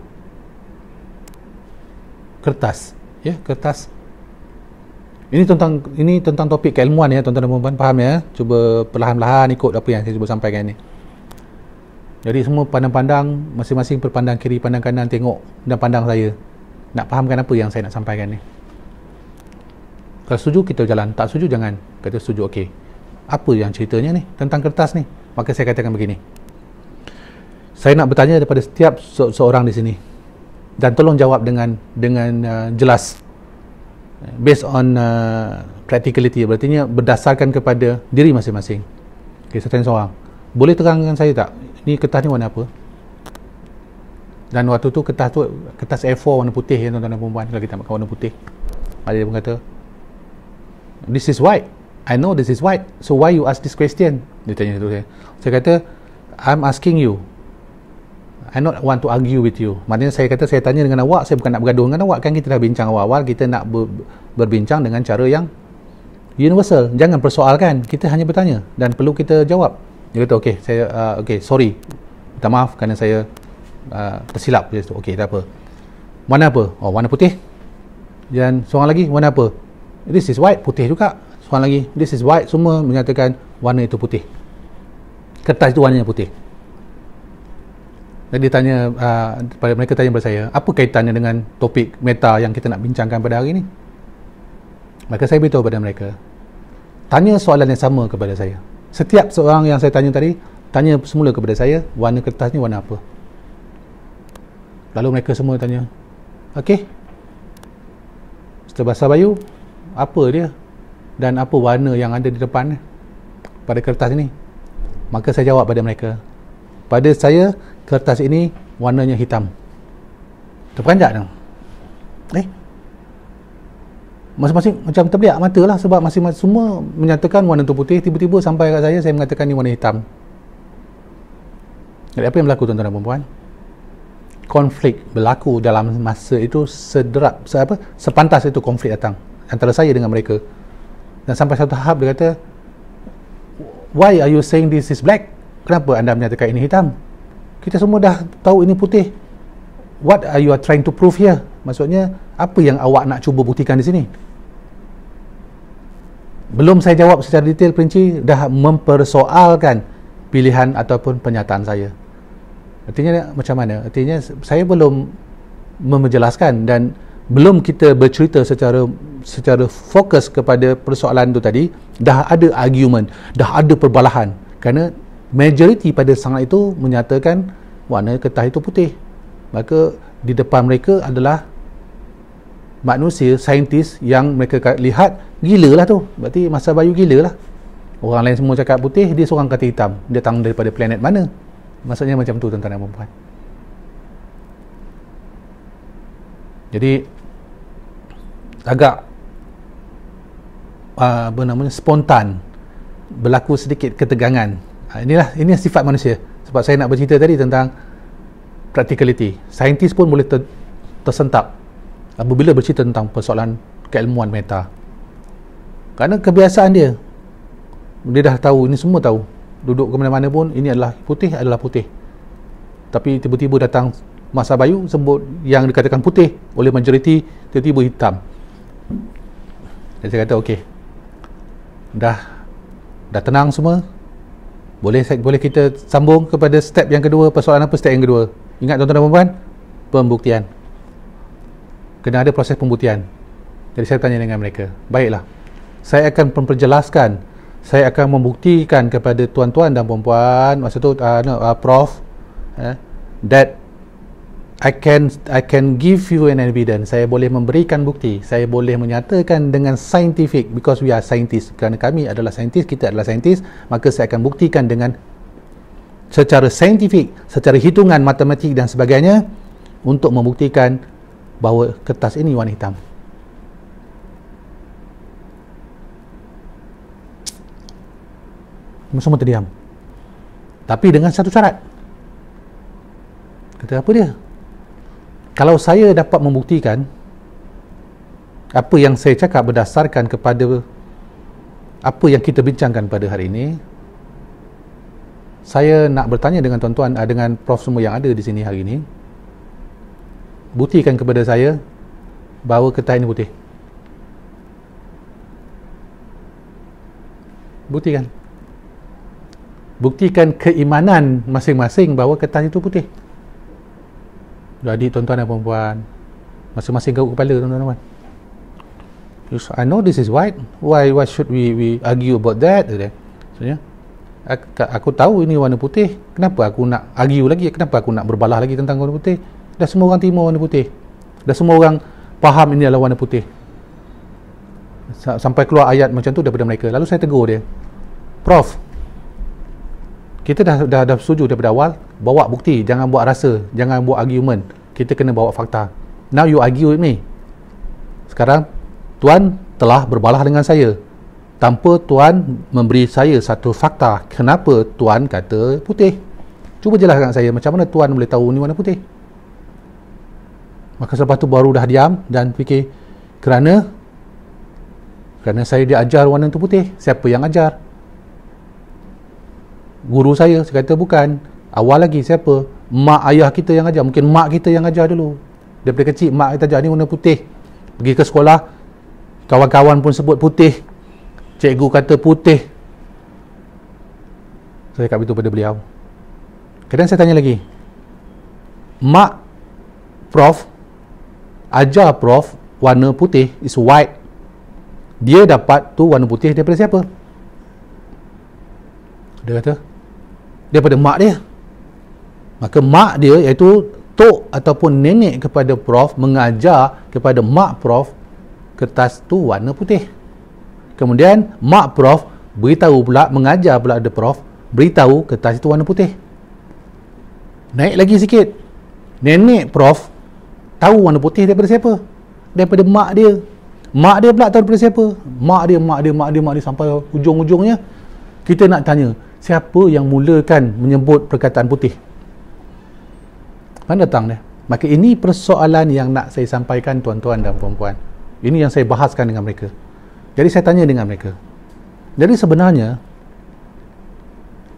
kertas, kertas. Ini tentang topik keilmuan ya, tuan-tuan dan puan-puan, faham ya? Cuba perlahan-lahan ikut apa yang saya cuba sampaikan ni. Jadi semua pandang-pandang, masing-masing berpandang kiri, pandang kanan, tengok dan pandang saya. Nak fahamkan apa yang saya nak sampaikan ni. Kalau setuju, kita jalan. Tak setuju, jangan. Kata setuju, okey. Apa yang ceritanya ni tentang kertas ni? Maka saya katakan begini. Saya nak bertanya daripada setiap seorang di sini. Dan tolong jawab dengan jelas. Based on practicality. Berarti berdasarkan kepada diri masing-masing. Okay, saya tanya seorang. Boleh terangkan saya tak? Ni kertas ni warna apa? Dan waktu tu kertas A4 warna putih ya, tuan-tuan dan puan-puan. Kalau kita makan warna putih. Ada dia pun kata, this is white. I know this is white. So why you ask this question? Dia tanya tu saya. Saya kata, I'm asking you. I not want to argue with you. Maknanya saya kata, saya tanya dengan awak, saya bukan nak bergaduh dengan awak. Kan kita dah bincang awal-awal, kita nak berbincang dengan cara yang universal. Jangan persoalkan, kita hanya bertanya dan perlu kita jawab. Dia kata, okey, sorry. Minta maaf kerana saya tersilap. Dia kata, okey, tak apa. Warna apa? Oh, warna putih. Dan seorang lagi, warna apa? This is white, putih juga. Seorang lagi, this is white. Semua menyatakan warna itu putih. Kertas itu warnanya putih. Jadi tanya, mereka tanya kepada saya, apa kaitannya dengan topik meta yang kita nak bincangkan pada hari ini? Maka saya beritahu kepada mereka, tanya soalan yang sama kepada saya. Setiap seorang yang saya tanya tadi, tanya semula kepada saya, warna kertas ni warna apa? Lalu mereka semua tanya, okey, Mr. Basarbayu, apa dia? Dan apa warna yang ada di depan pada kertas ini? Maka saya jawab pada mereka, pada saya, kertas ini warnanya hitam. Terperanjat tak? Masing-masing macam terbiak mata lah, sebab masing-masing semua menyatakan warna tu putih. Tiba-tiba sampai kat saya mengatakan ni warna hitam. Jadi apa yang berlaku, tuan-tuan dan puan-puan? Konflik berlaku dalam masa itu sepantas itu konflik datang antara saya dengan mereka. Dan sampai satu tahap dia kata, why are you saying this is black? Kenapa anda menyatakan ini hitam? Kita semua dah tahu ini putih. What are you trying to prove here? Maksudnya, apa yang awak nak cuba buktikan di sini? Belum saya jawab secara detail perinci, dah mempersoalkan pilihan ataupun pernyataan saya. Artinya macam mana? Artinya saya belum menjelaskan dan belum kita bercerita secara fokus kepada persoalan itu tadi, dah ada argument, dah ada perbalahan. Kerana majoriti pada sangat itu menyatakan warna kertas itu putih. Maka di depan mereka adalah manusia, saintis yang mereka lihat gila lah tu. Berarti Basarbayu gila lah. Orang lain semua cakap putih, dia seorang kata hitam. Dia datang daripada planet mana? Maksudnya macam tu, tuan-tuan dan puan-puan. Jadi agak spontan, berlaku sedikit ketegangan. Ini sifat manusia. Sebab saya nak bercerita tadi tentang practicality. Saintis pun boleh tersentak apabila bercerita tentang persoalan keilmuan meta. Kerana kebiasaan dia dah tahu, ini semua tahu. Duduk ke mana-mana pun, ini adalah putih. Tapi tiba-tiba datang Basarbayu sebut yang dikatakan putih oleh majoriti, tiba-tiba hitam. Dan saya kata, okey, dah tenang semua. Boleh kita sambung kepada step yang kedua. Persoalan apa step yang kedua? Ingat, tuan-tuan dan puan-puan, pembuktian. Kena ada proses pembuktian. Jadi saya tanya dengan mereka, baiklah, saya akan memperjelaskan, saya akan membuktikan kepada tuan-tuan dan puan-puan, masa tu Prof, that I can give you an evidence. Saya boleh memberikan bukti, saya boleh menyatakan dengan scientific, because we are scientists. Kerana kami adalah saintis, kita adalah saintis, maka saya akan buktikan dengan secara saintifik, secara hitungan matematik dan sebagainya, untuk membuktikan bahawa kertas ini warna hitam. Semua terdiam. Tapi dengan satu syarat. Kata apa dia? Kalau saya dapat membuktikan apa yang saya cakap berdasarkan kepada apa yang kita bincangkan pada hari ini, saya nak bertanya dengan tuan-tuan, dengan prof semua yang ada di sini hari ini, buktikan kepada saya bahawa kertas ini putih. Buktikan keimanan masing-masing bahawa kertas itu putih. Jadi tuan-tuan dan puan-puan, masing-masing garuk kepala, tuan-tuan. I know this is white. Why should we argue about that? Maksudnya, aku tahu ini warna putih. Kenapa aku nak argue lagi? Kenapa aku nak berbalah lagi tentang warna putih? Dah semua orang terima warna putih. Dah semua orang faham ini adalah warna putih. Sampai keluar ayat macam tu daripada mereka. Lalu saya tegur dia, Prof, kita dah setuju daripada awal, bawa bukti, jangan buat rasa, jangan buat argument. Kita kena bawa fakta. Now you argue with me. Sekarang Tuan telah berbalah dengan saya tanpa Tuan memberi saya satu fakta kenapa Tuan kata putih. Cuba jelaskan saya macam mana Tuan boleh tahu ni warna putih. Maka selepas tu baru dah diam dan fikir, kerana saya diajar warna tu putih. Siapa yang ajar? Guru saya kata bukan. Awal lagi siapa? Mak ayah kita yang ajar. Mungkin mak kita yang ajar dulu. Daripada kecil mak kita ajar ni warna putih. Pergi ke sekolah, kawan-kawan pun sebut putih. Cikgu kata putih. Saya cakap itu pada beliau. Kadang saya tanya lagi, mak Prof ajar Prof warna putih is white. Dia dapat tu warna putih daripada siapa? Dia kata daripada mak dia. Maka mak dia, iaitu tok ataupun nenek kepada Prof, mengajar kepada mak Prof kertas tu warna putih. Kemudian mak Prof beritahu pula, mengajar pula ada Prof, beritahu kertas itu warna putih. Naik lagi sikit, nenek Prof tahu warna putih daripada siapa? Daripada mak dia. Mak dia pula tahu daripada siapa? Mak dia sampai ujung-ujungnya kita nak tanya, siapa yang mulakan menyebut perkataan putih? Mana datang dia? Maka ini persoalan yang nak saya sampaikan tuan-tuan dan puan-puan. Ini yang saya bahaskan dengan mereka. Jadi saya tanya dengan mereka. Jadi sebenarnya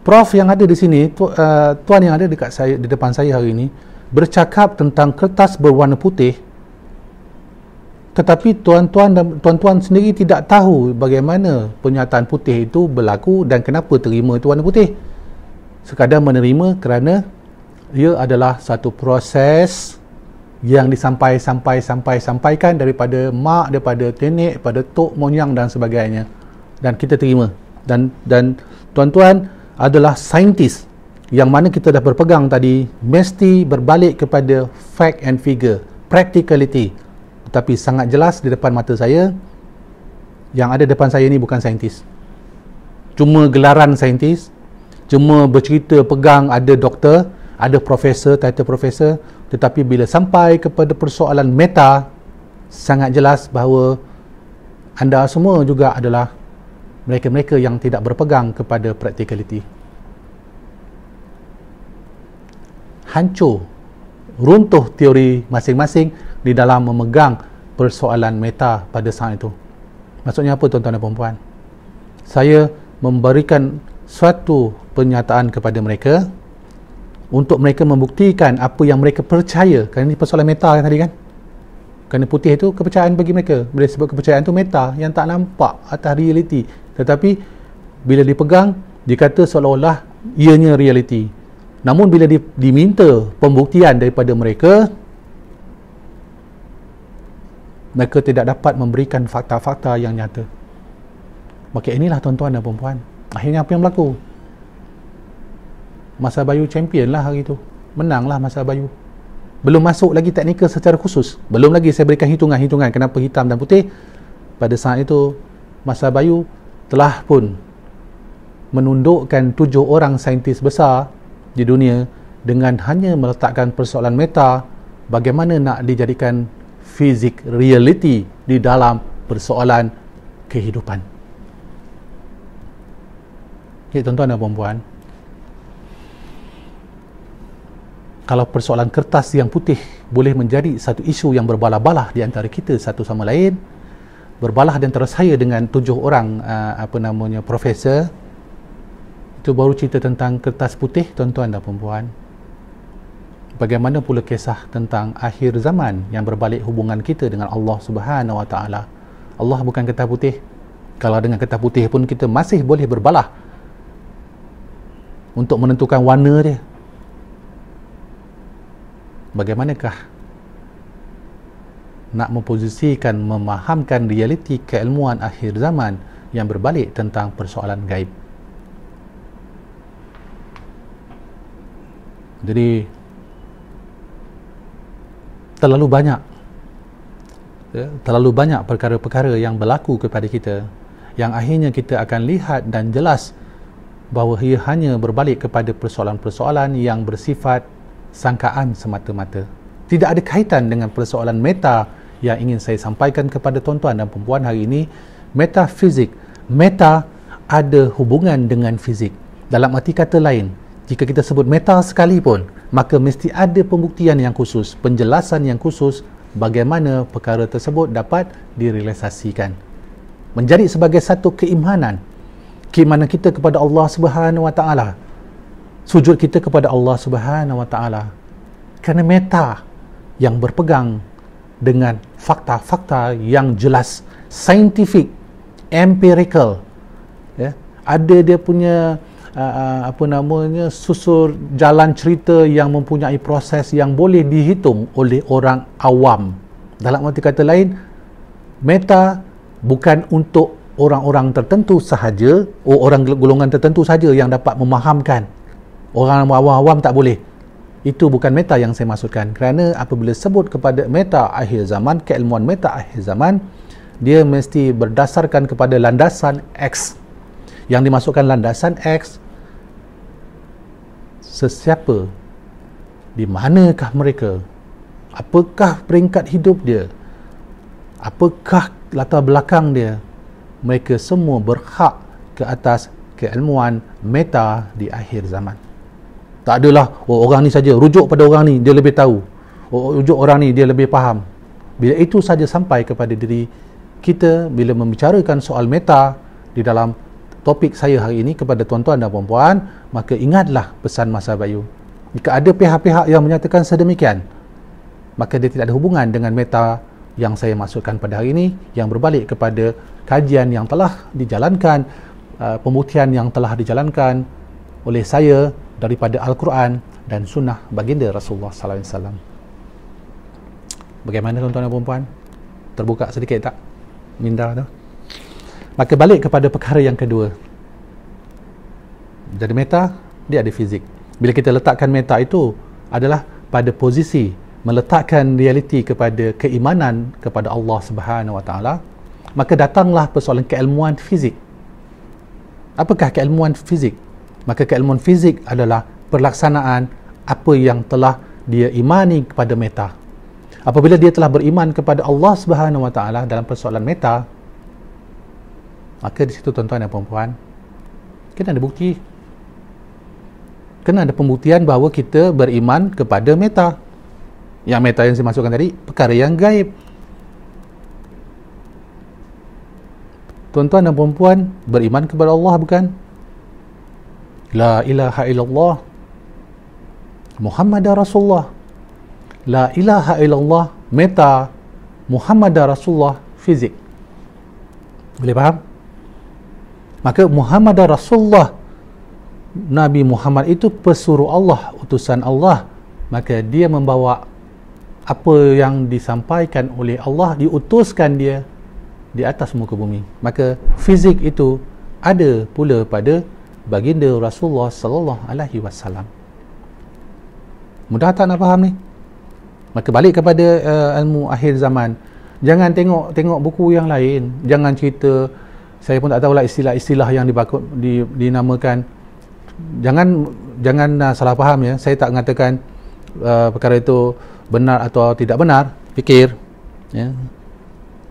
Prof yang ada di sini, tuan yang ada dekat saya, di depan saya hari ini, bercakap tentang kertas berwarna putih, tetapi tuan-tuan sendiri tidak tahu bagaimana pernyataan putih itu berlaku dan kenapa terima itu warna putih. Sekadar menerima kerana ia adalah satu proses yang disampaikan daripada mak, daripada nenek, daripada tok moyang dan sebagainya, dan kita terima. Dan tuan-tuan adalah saintis yang mana kita dah berpegang tadi, mesti berbalik kepada fact and figure, practicality. Tetapi sangat jelas di depan mata saya, yang ada depan saya ni bukan saintis, cuma gelaran saintis, cuma bercerita pegang ada doktor, ada profesor, title profesor. Tetapi bila sampai kepada persoalan meta, sangat jelas bahawa anda semua juga adalah mereka-mereka yang tidak berpegang kepada practicality. Hancur, runtuh teori masing-masing di dalam memegang persoalan meta pada saat itu. Maksudnya apa tuan-tuan dan puan-puan? Saya memberikan suatu pernyataan kepada mereka untuk mereka membuktikan apa yang mereka percaya. Kerana ini persoalan meta kan tadi kan? Kerana putih itu kepercayaan bagi mereka. Bila sebut kepercayaan itu meta, yang tak nampak atas realiti. Tetapi bila dipegang, dikata seolah-olah ianya realiti. Namun bila diminta pembuktian daripada mereka, mereka tidak dapat memberikan fakta-fakta yang nyata. Maka inilah tuan-tuan dan puan-puan, akhirnya apa yang berlaku? Masa Bayu champion lah hari tu. Menanglah Masa Bayu. Belum masuk lagi teknikal secara khusus. Belum lagi saya berikan hitungan-hitungan kenapa hitam dan putih. Pada saat itu, Masa Bayu telah pun menundukkan 7 orang saintis besar di dunia dengan hanya meletakkan persoalan meta, bagaimana nak dijadikan fizik reality di dalam persoalan kehidupan. Okay, tuan-tuan dan puan-puan, kalau persoalan kertas yang putih boleh menjadi satu isu yang berbalah-balah di antara kita satu sama lain, berbalah dan tersaya dengan 7 orang profesor. Itu baru cerita tentang kertas putih, tuan-tuan dan puan-puan. Bagaimana pula kisah tentang akhir zaman yang berbalik hubungan kita dengan Allah Subhanahu Wa Taala. Allah bukan kertas putih. Kalau dengan kertas putih pun kita masih boleh berbalah untuk menentukan warna dia. Bagaimanakah nak memposisikan, memahamkan realiti keilmuan akhir zaman yang berbalik tentang persoalan gaib. Jadi terlalu banyak perkara-perkara yang berlaku kepada kita, yang akhirnya kita akan lihat dan jelas bahawa ia hanya berbalik kepada persoalan-persoalan yang bersifat sangkaan semata-mata. Tidak ada kaitan dengan persoalan meta yang ingin saya sampaikan kepada tuan-tuan dan puan-puan hari ini. Metafizik, meta ada hubungan dengan fizik. Dalam arti kata lain, jika kita sebut meta sekalipun, maka mesti ada pembuktian yang khusus, penjelasan yang khusus bagaimana perkara tersebut dapat direalisasikan. Menjadi sebagai satu keimanan kita kepada Allah Subhanahu Wa Taala. Sujud kita kepada Allah Subhanahu Wa Taala. Kerana meta yang berpegang dengan fakta-fakta yang jelas, scientific, empirical, ya. Ada dia punya susur jalan cerita yang mempunyai proses yang boleh dihitung oleh orang awam. Dalam arti kata lain, meta bukan untuk orang-orang tertentu sahaja, orang golongan tertentu sahaja yang dapat memahamkan. Orang awam-awam tak boleh. Itu bukan meta yang saya maksudkan. Kerana apabila sebut kepada meta akhir zaman, keilmuan meta akhir zaman, dia mesti berdasarkan kepada landasan X. Yang dimasukkan landasan X, sesiapa, di manakah mereka, apakah peringkat hidup dia, apakah latar belakang dia, mereka semua berhak ke atas keilmuan meta di akhir zaman. Tak adalah orang ni saja, rujuk pada orang ni dia lebih tahu, rujuk orang ni dia lebih faham. Bila itu saja sampai kepada diri kita, bila membicarakan soal meta di dalam topik saya hari ini kepada tuan-tuan dan puan-puan, maka ingatlah pesan Masa Bayu. Jika ada pihak-pihak yang menyatakan sedemikian, maka dia tidak ada hubungan dengan meta yang saya maksudkan pada hari ini, yang berbalik kepada kajian yang telah dijalankan, pembuktian yang telah dijalankan oleh saya daripada Al-Quran dan Sunnah baginda Rasulullah sallallahu alaihi wasallam. Bagaimana tuan-tuan dan puan-puan? Terbuka sedikit tak minda tu? Maka balik kepada perkara yang kedua. Jadi meta, dia ada fizik. Bila kita letakkan meta itu adalah pada posisi meletakkan realiti kepada keimanan kepada Allah Subhanahu Wa Taala, maka datanglah persoalan keilmuan fizik. Apakah keilmuan fizik? Maka keilmuan fizik adalah pelaksanaan apa yang telah dia imani kepada meta. Apabila dia telah beriman kepada Allah Subhanahu Wa Taala dalam persoalan meta, maka di situ tuan-tuan dan puan-puan, kena ada bukti, kena ada pembuktian bahawa kita beriman kepada meta. Yang meta yang saya masukkan tadi, perkara yang gaib. Tuan-tuan dan puan-puan beriman kepada Allah bukan? La ilaha illallah Muhammadar Rasulullah. La ilaha illallah meta, Muhammadar Rasulullah fizik. Boleh faham? Maka Muhammadar Rasulullah, Nabi Muhammad itu pesuruh Allah, utusan Allah. Maka dia membawa apa yang disampaikan oleh Allah, diutuskan dia di atas muka bumi. Maka fizik itu ada pula pada baginda Rasulullah sallallahu alaihi wasallam. Mudah tak nak faham ni? Maka balik kepada ilmu akhir zaman. Jangan tengok buku yang lain. Jangan cerita, saya pun tak tahulah istilah-istilah yang dinamakan. Jangan salah faham ya. Saya tak mengatakan perkara itu benar atau tidak benar. Fikir ya.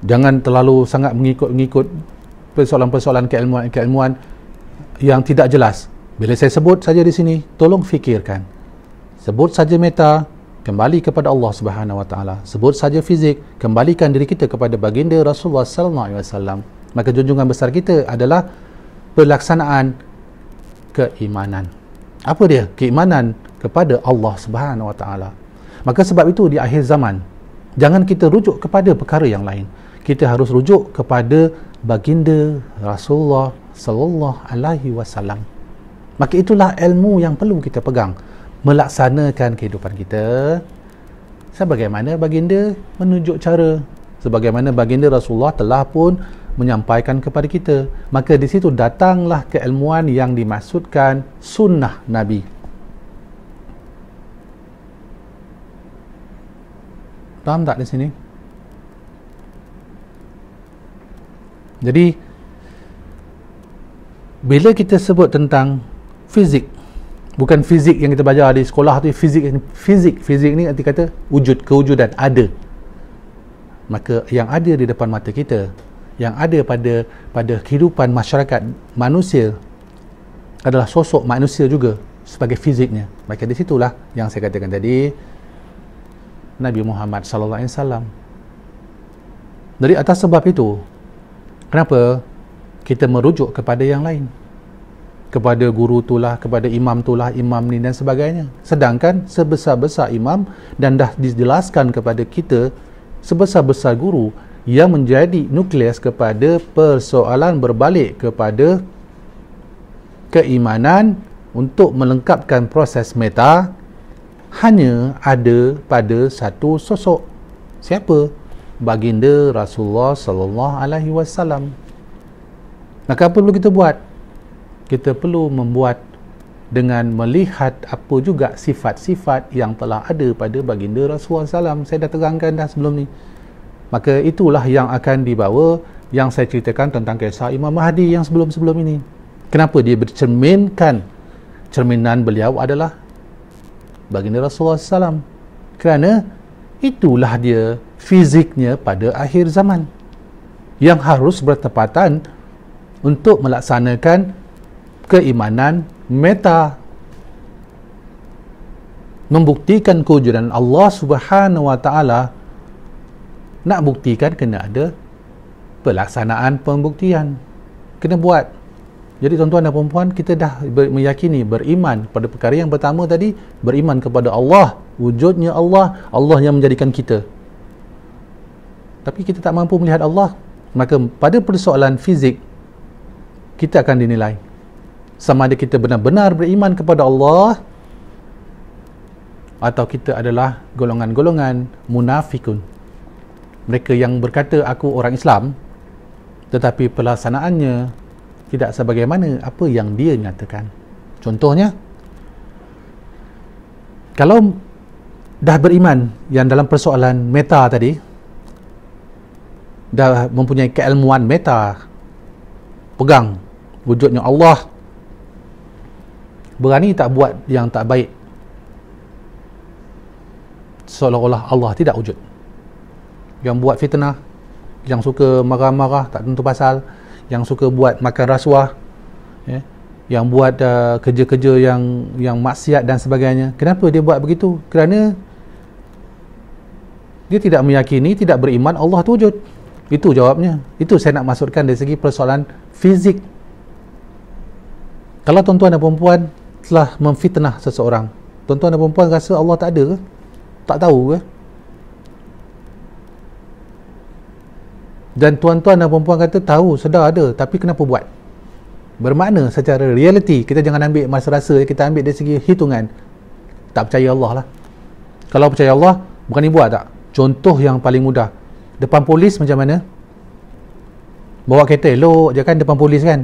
Jangan terlalu sangat mengikut persoalan-persoalan keilmuan yang tidak jelas. Bila saya sebut saja di sini, tolong fikirkan. Sebut saja meta, kembali kepada Allah Subhanahu Wa Taala. Sebut saja fizik, kembalikan diri kita kepada baginda Rasulullah Sallallahu Alaihi Wasallam. Maka junjungan besar kita adalah pelaksanaan keimanan. Apa dia? Keimanan kepada Allah Subhanahu Wa Taala. Maka sebab itu di akhir zaman, jangan kita rujuk kepada perkara yang lain. Kita harus rujuk kepada baginda Rasulullah Sallallahu Alaihi Wasallam. Maka itulah ilmu yang perlu kita pegang, melaksanakan kehidupan kita sebagaimana baginda menunjuk cara, sebagaimana baginda Rasulullah telah pun menyampaikan kepada kita. Maka di situ datanglah keilmuan yang dimaksudkan sunnah Nabi. Faham tak di sini? Jadi bila kita sebut tentang fizik, bukan fizik yang kita belajar di sekolah tu, fizik ni arti kata wujud, kewujudan, ada. Maka yang ada di depan mata kita, yang ada pada kehidupan masyarakat manusia adalah sosok manusia juga sebagai fiziknya. Maka di situlah yang saya katakan tadi, Nabi Muhammad sallallahu alaihi wasallam. Dari atas sebab itu, kenapa kita merujuk kepada yang lain? Kepada guru itulah, kepada imam itulah, imam ni dan sebagainya. Sedangkan sebesar-besar imam dan dah dijelaskan kepada kita, sebesar-besar guru yang menjadi nukleus kepada persoalan berbalik kepada keimanan untuk melengkapkan proses meta, hanya ada pada satu sosok. Siapa? Baginda Rasulullah sallallahu alaihi wasallam. Maka apa perlu kita buat? Kita perlu membuat dengan melihat apa juga sifat-sifat yang telah ada pada baginda Rasulullah SAW. Saya dah terangkan dah sebelum ni. Maka itulah yang akan dibawa, yang saya ceritakan tentang kisah Imam Mahdi yang sebelum-sebelum ini. Kenapa dia bercerminkan? Cerminan beliau adalah baginda Rasulullah SAW. Kerana itulah dia fiziknya pada akhir zaman, yang harus bertepatan untuk melaksanakan keimanan meta, membuktikan kewujudan Allah Subhanahu Wa Taala. Nak buktikan kena ada pelaksanaan pembuktian, kena buat. Jadi tuan-tuan dan puan-puan, kita dah meyakini, beriman pada perkara yang pertama tadi, beriman kepada Allah, wujudnya Allah, Allah yang menjadikan kita. Tapi kita tak mampu melihat Allah, maka pada persoalan fizik kita akan dinilai sama ada kita benar-benar beriman kepada Allah atau kita adalah golongan-golongan munafikun. Mereka yang berkata aku orang Islam tetapi pelaksanaannya tidak sebagaimana apa yang dia nyatakan. Contohnya, kalau dah beriman yang dalam persoalan meta tadi, dah mempunyai keilmuan meta, pegang wujudnya Allah, berani tak buat yang tak baik, seolah-olah Allah tidak wujud. Yang buat fitnah, yang suka marah-marah tak tentu pasal, yang suka buat makan rasuah, yang buat kerja-kerja yang maksiat dan sebagainya. Kenapa dia buat begitu? Kerana dia tidak meyakini, tidak beriman Allah tu wujud. Itu jawabnya. Itu saya nak maksudkan dari segi persoalan fizik. Kalau tuan-tuan dan puan-puan telah memfitnah seseorang, tuan-tuan dan puan-puan rasa Allah tak ada ke? Tak tahu ke? Dan tuan-tuan dan puan-puan kata tahu, sedar ada, tapi kenapa buat? Bermakna secara realiti, kita jangan ambil masa rasa, kita ambil dari segi hitungan. Tak percaya Allah lah. Kalau percaya Allah, berani buat tak? Contoh yang paling mudah, depan polis macam mana? Bawa kereta elok je kan depan polis kan,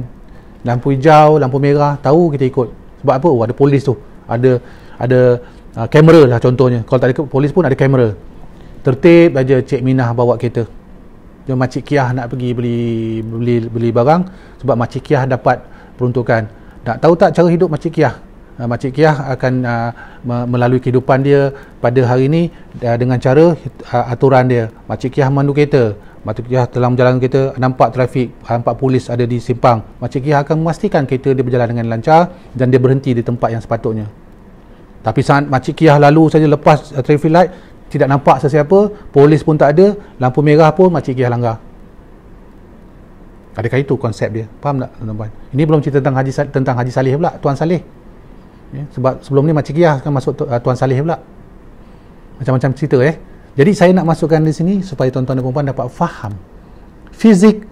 lampu hijau, lampu merah, tahu kita ikut. Sebab apa? Oh, ada polis tu, ada kamera lah contohnya. Kalau tak ada polis pun ada kamera. Tertib aja Cik Minah bawa kereta. Dia Makcik Kiah nak pergi beli barang, sebab Makcik Kiah dapat peruntukan. Nak tahu tak cara hidup Makcik Kiah? Makcik Kiah akan melalui kehidupan dia pada hari ini dengan cara aturan dia. Makcik Kiah mandu kereta, Makcik Kiah dalam berjalan kereta nampak trafik, nampak polis ada di simpang, Makcik Kiah akan memastikan kereta dia berjalan dengan lancar dan dia berhenti di tempat yang sepatutnya. Tapi saat makcik Kiah lalu saja lepas traffic light, tidak nampak sesiapa, polis pun tak ada, lampu merah pun makcik Kiah langgar. Adakah itu konsep dia? Faham tak tuan-tuan? Ini belum cerita tentang Haji Saleh pula, Tuan Saleh. Ya, sebab sebelum ni makcik Kiah akan masuk Tuan Saleh pula. Macam-macam cerita Jadi saya nak masukkan di sini supaya tuan-tuan dan puan dapat faham. Fizik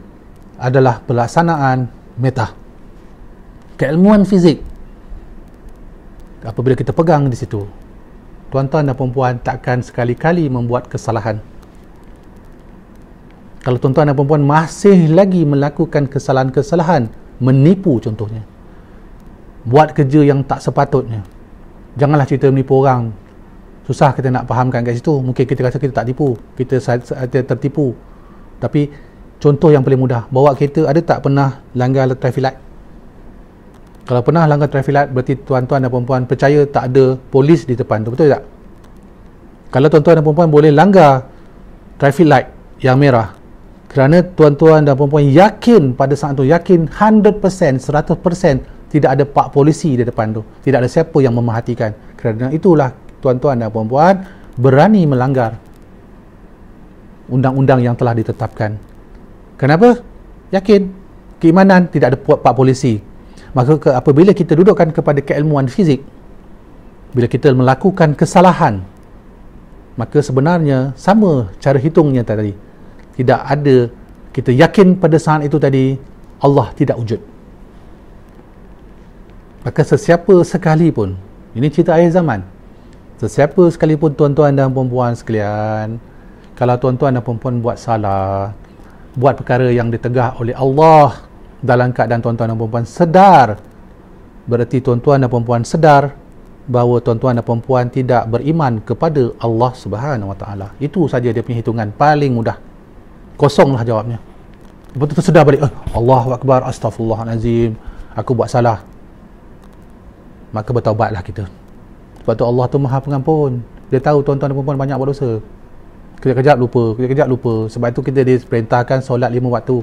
adalah pelaksanaan meta. Keilmuan fizik. Apabila kita pegang di situ, tuan-tuan dan puan takkan sekali-kali membuat kesalahan. Kalau tuan-tuan dan puan masih lagi melakukan kesalahan-kesalahan, menipu contohnya, buat kerja yang tak sepatutnya, janganlah cerita menipu orang. Susah kita nak fahamkan kat situ. Mungkin kita rasa kita tak tipu, kita tertipu. Tapi contoh yang paling mudah, bawa kereta, ada tak pernah langgar traffic light? Kalau pernah langgar traffic light, berarti tuan-tuan dan puan percaya tak ada polis di depan tu, betul tak? Kalau tuan-tuan dan puan boleh langgar traffic light yang merah kerana tuan-tuan dan puan yakin pada saat tu, yakin 100%, 100% tidak ada pak polisi di depan tu, tidak ada siapa yang memerhatikan, kerana itulah tuan-tuan dan puan berani melanggar undang-undang yang telah ditetapkan. Kenapa? Yakin, keimanan, tidak ada pak polisi. Maka apabila kita dudukkan kepada keilmuan fizik, bila kita melakukan kesalahan, maka sebenarnya sama cara hitungnya tadi. Tidak ada, kita yakin pada saat itu tadi Allah tidak wujud. Maka sesiapa sekalipun, ini cerita akhir zaman, sesiapa sekalipun tuan-tuan dan puan-puan sekalian, kalau tuan-tuan dan puan-puan buat salah, buat perkara yang ditegah oleh Allah dalam keadaan tuan-tuan dan puan-puan sedar, berarti tuan-tuan dan puan-puan sedar bahawa tuan-tuan dan puan-puan tidak beriman kepada Allah Subhanahu Wa Taala. Itu saja dia punya hitungan paling mudah. Kosonglah jawabnya. Betul-betul sedar balik, Allahu Akbar, Astaghfirullahalazim, aku buat salah. Maka bertaubatlah kita. Sebab tu Allah tu Maha Pengampun. Dia tahu tuan-tuan dan puan-puan banyak buat dosa. Kejap-kejap lupa, kejap-kejap lupa. Sebab itu kita diperintahkan solat 5 waktu.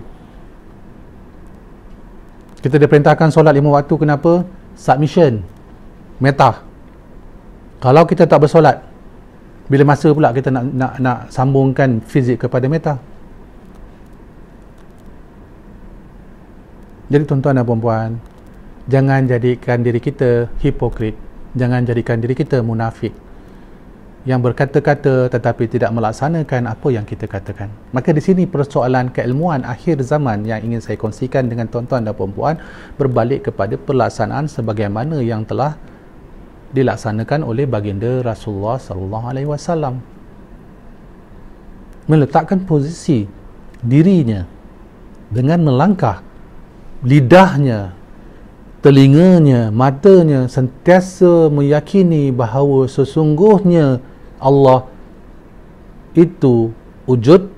Kita diperintahkan solat 5 waktu, kenapa? Submission, meta. Kalau kita tak bersolat, bila masa pula kita nak sambungkan fizik kepada meta? Jadi tuan-tuan dan puan-puan, jangan jadikan diri kita hipokrit, jangan jadikan diri kita munafik yang berkata-kata tetapi tidak melaksanakan apa yang kita katakan. Maka di sini persoalan keilmuan akhir zaman yang ingin saya kongsikan dengan tuan-tuan dan puan-puan berbalik kepada pelaksanaan sebagaimana yang telah dilaksanakan oleh baginda Rasulullah sallallahu alaihi wasallam. Meletakkan posisi dirinya dengan melangkah, lidahnya, telinganya, matanya sentiasa meyakini bahawa sesungguhnya Allah itu wujud,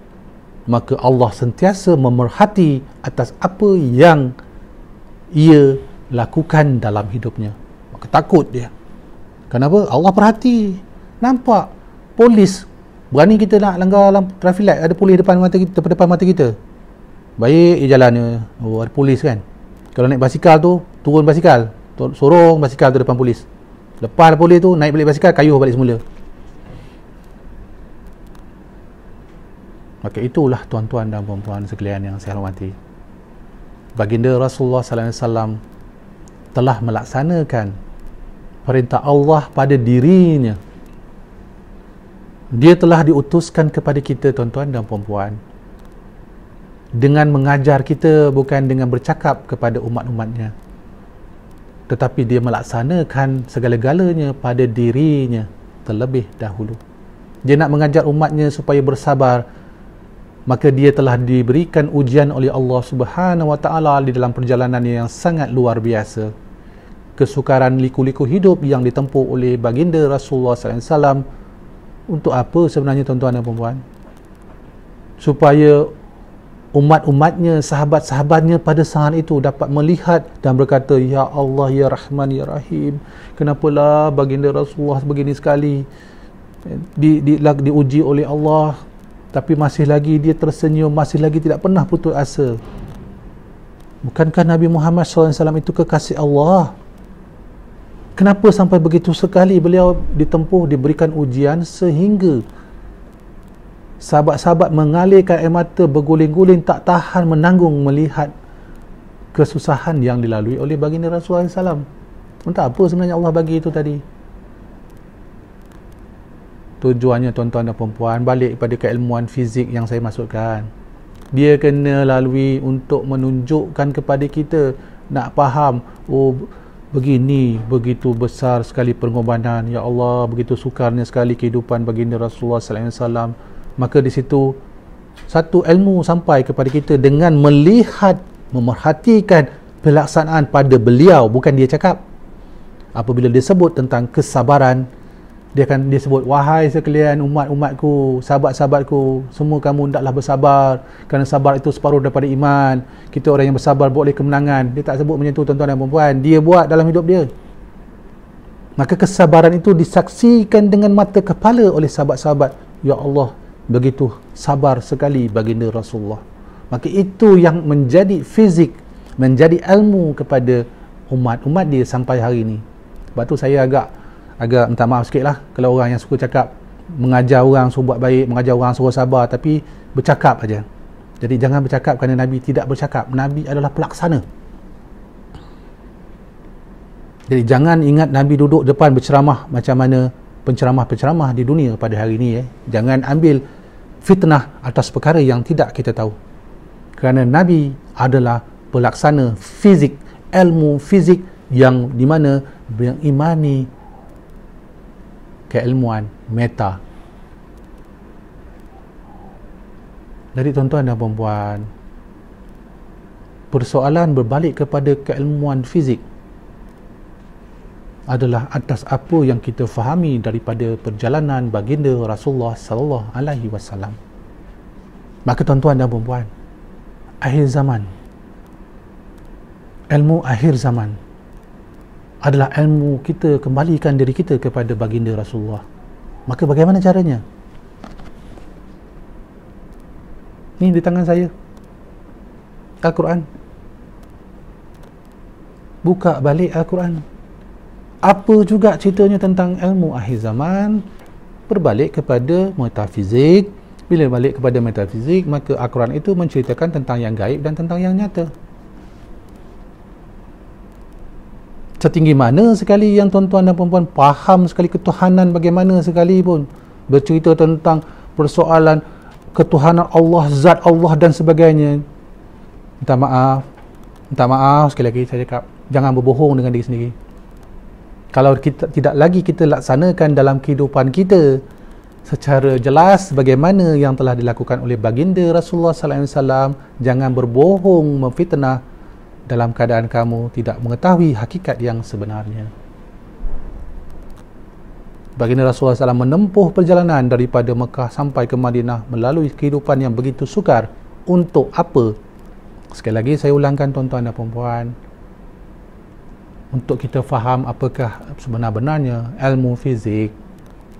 maka Allah sentiasa memerhati atas apa yang ia lakukan dalam hidupnya. Maka takut dia. Kenapa? Allah perhati. Nampak polis, berani kita nak langgar traffic light, ada polis depan mata kita, depan mata kita, baik jalannya, oh ada polis kan. Kalau naik basikal tu, turun basikal, sorong basikal tu depan polis, lepas polis tu naik balik basikal, kayuh balik semula. Maka itulah tuan-tuan dan puan-puan sekalian yang saya hormati, baginda Rasulullah sallallahu alaihi wasallam telah melaksanakan perintah Allah pada dirinya. Dia telah diutuskan kepada kita tuan-tuan dan puan-puan dengan mengajar kita, bukan dengan bercakap kepada umat-umatnya, tetapi dia melaksanakan segala-galanya pada dirinya terlebih dahulu. Dia nak mengajar umatnya supaya bersabar, maka dia telah diberikan ujian oleh Allah Subhanahu Wa Taala di dalam perjalanannya yang sangat luar biasa. Kesukaran liku-liku hidup yang ditempuh oleh baginda Rasulullah SAW untuk apa sebenarnya tuan-tuan dan puan-puan? Supaya umat-umatnya, sahabat-sahabatnya pada saat itu dapat melihat dan berkata, Ya Allah, Ya Rahman, Ya Rahim, kenapalah baginda Rasulullah begini sekali, diuji oleh Allah, tapi masih lagi dia tersenyum, masih lagi tidak pernah putus asa. Bukankah Nabi Muhammad SAW itu kekasih Allah? Kenapa sampai begitu sekali beliau ditempuh, diberikan ujian sehingga sahabat-sahabat mengalirkan air mata berguling-guling, tak tahan menanggung melihat kesusahan yang dilalui oleh baginda Rasulullah SAW. Untuk apa sebenarnya Allah bagi itu tadi? Tujuannya tuan-tuan dan perempuan, balik pada keilmuan fizik yang saya maksudkan. Dia kena lalui untuk menunjukkan kepada kita, nak faham, oh begini, begitu besar sekali pengorbanan, ya Allah, begitu sukarnya sekali kehidupan baginda Rasulullah SAW. Maka di situ satu ilmu sampai kepada kita dengan melihat, memerhatikan pelaksanaan pada beliau, bukan dia cakap. Apabila dia sebut tentang kesabaran, dia sebut, wahai sekalian umat-umatku, sahabat-sahabatku, semua kamu hendaklah bersabar, kerana sabar itu separuh daripada iman. Kita orang yang bersabar boleh kemenangan. Dia tak sebut macam tu tuan-tuan dan perempuan, dia buat dalam hidup dia. Maka kesabaran itu disaksikan dengan mata kepala oleh sahabat-sahabat. Ya Allah, begitu sabar sekali baginda Rasulullah. Maka itu yang menjadi fizik, menjadi ilmu kepada umat dia sampai hari ini. Sebab tu saya agak minta maaf sikit lah kalau orang yang suka cakap, mengajar orang suruh buat baik, mengajar orang suruh sabar, tapi bercakap aja. Jadi jangan bercakap kerana Nabi tidak bercakap. Nabi adalah pelaksana. Jadi jangan ingat Nabi duduk depan berceramah macam mana penceramah-penceramah di dunia pada hari ini. Jangan ambil fitnah atas perkara yang tidak kita tahu. Kerana Nabi adalah pelaksana fizik, ilmu fizik yang di mana mengimani keilmuan meta. Jadi tuan-tuan dan perempuan, persoalan berbalik kepada keilmuan fizik adalah atas apa yang kita fahami daripada perjalanan baginda Rasulullah sallallahu alaihi wasallam. Maka tuan-tuan dan perempuan, akhir zaman, ilmu akhir zaman adalah ilmu kita kembalikan diri kita kepada baginda Rasulullah. Maka bagaimana caranya? Ni di tangan saya Al-Quran. Buka balik Al-Quran. Apa juga ceritanya tentang ilmu akhir zaman, berbalik kepada metafizik. Bila balik kepada metafizik, maka Al-Quran itu menceritakan tentang yang gaib dan tentang yang nyata. Setinggi mana sekali yang tuan-tuan dan perempuan faham sekali ketuhanan, bagaimana sekali pun bercerita tentang persoalan ketuhanan Allah, zat Allah dan sebagainya, minta maaf sekali lagi saya cakap, jangan berbohong dengan diri sendiri. Kalau kita tidak lagi kita laksanakan dalam kehidupan kita secara jelas bagaimana yang telah dilakukan oleh baginda Rasulullah sallallahu alaihi wasallam, jangan berbohong, memfitnah dalam keadaan kamu tidak mengetahui hakikat yang sebenarnya. Baginda Rasulullah SAW menempuh perjalanan daripada Mekah sampai ke Madinah melalui kehidupan yang begitu sukar. Untuk apa? Sekali lagi saya ulangkan tuan-tuan dan perempuan, untuk kita faham apakah sebenar-benarnya ilmu fizik,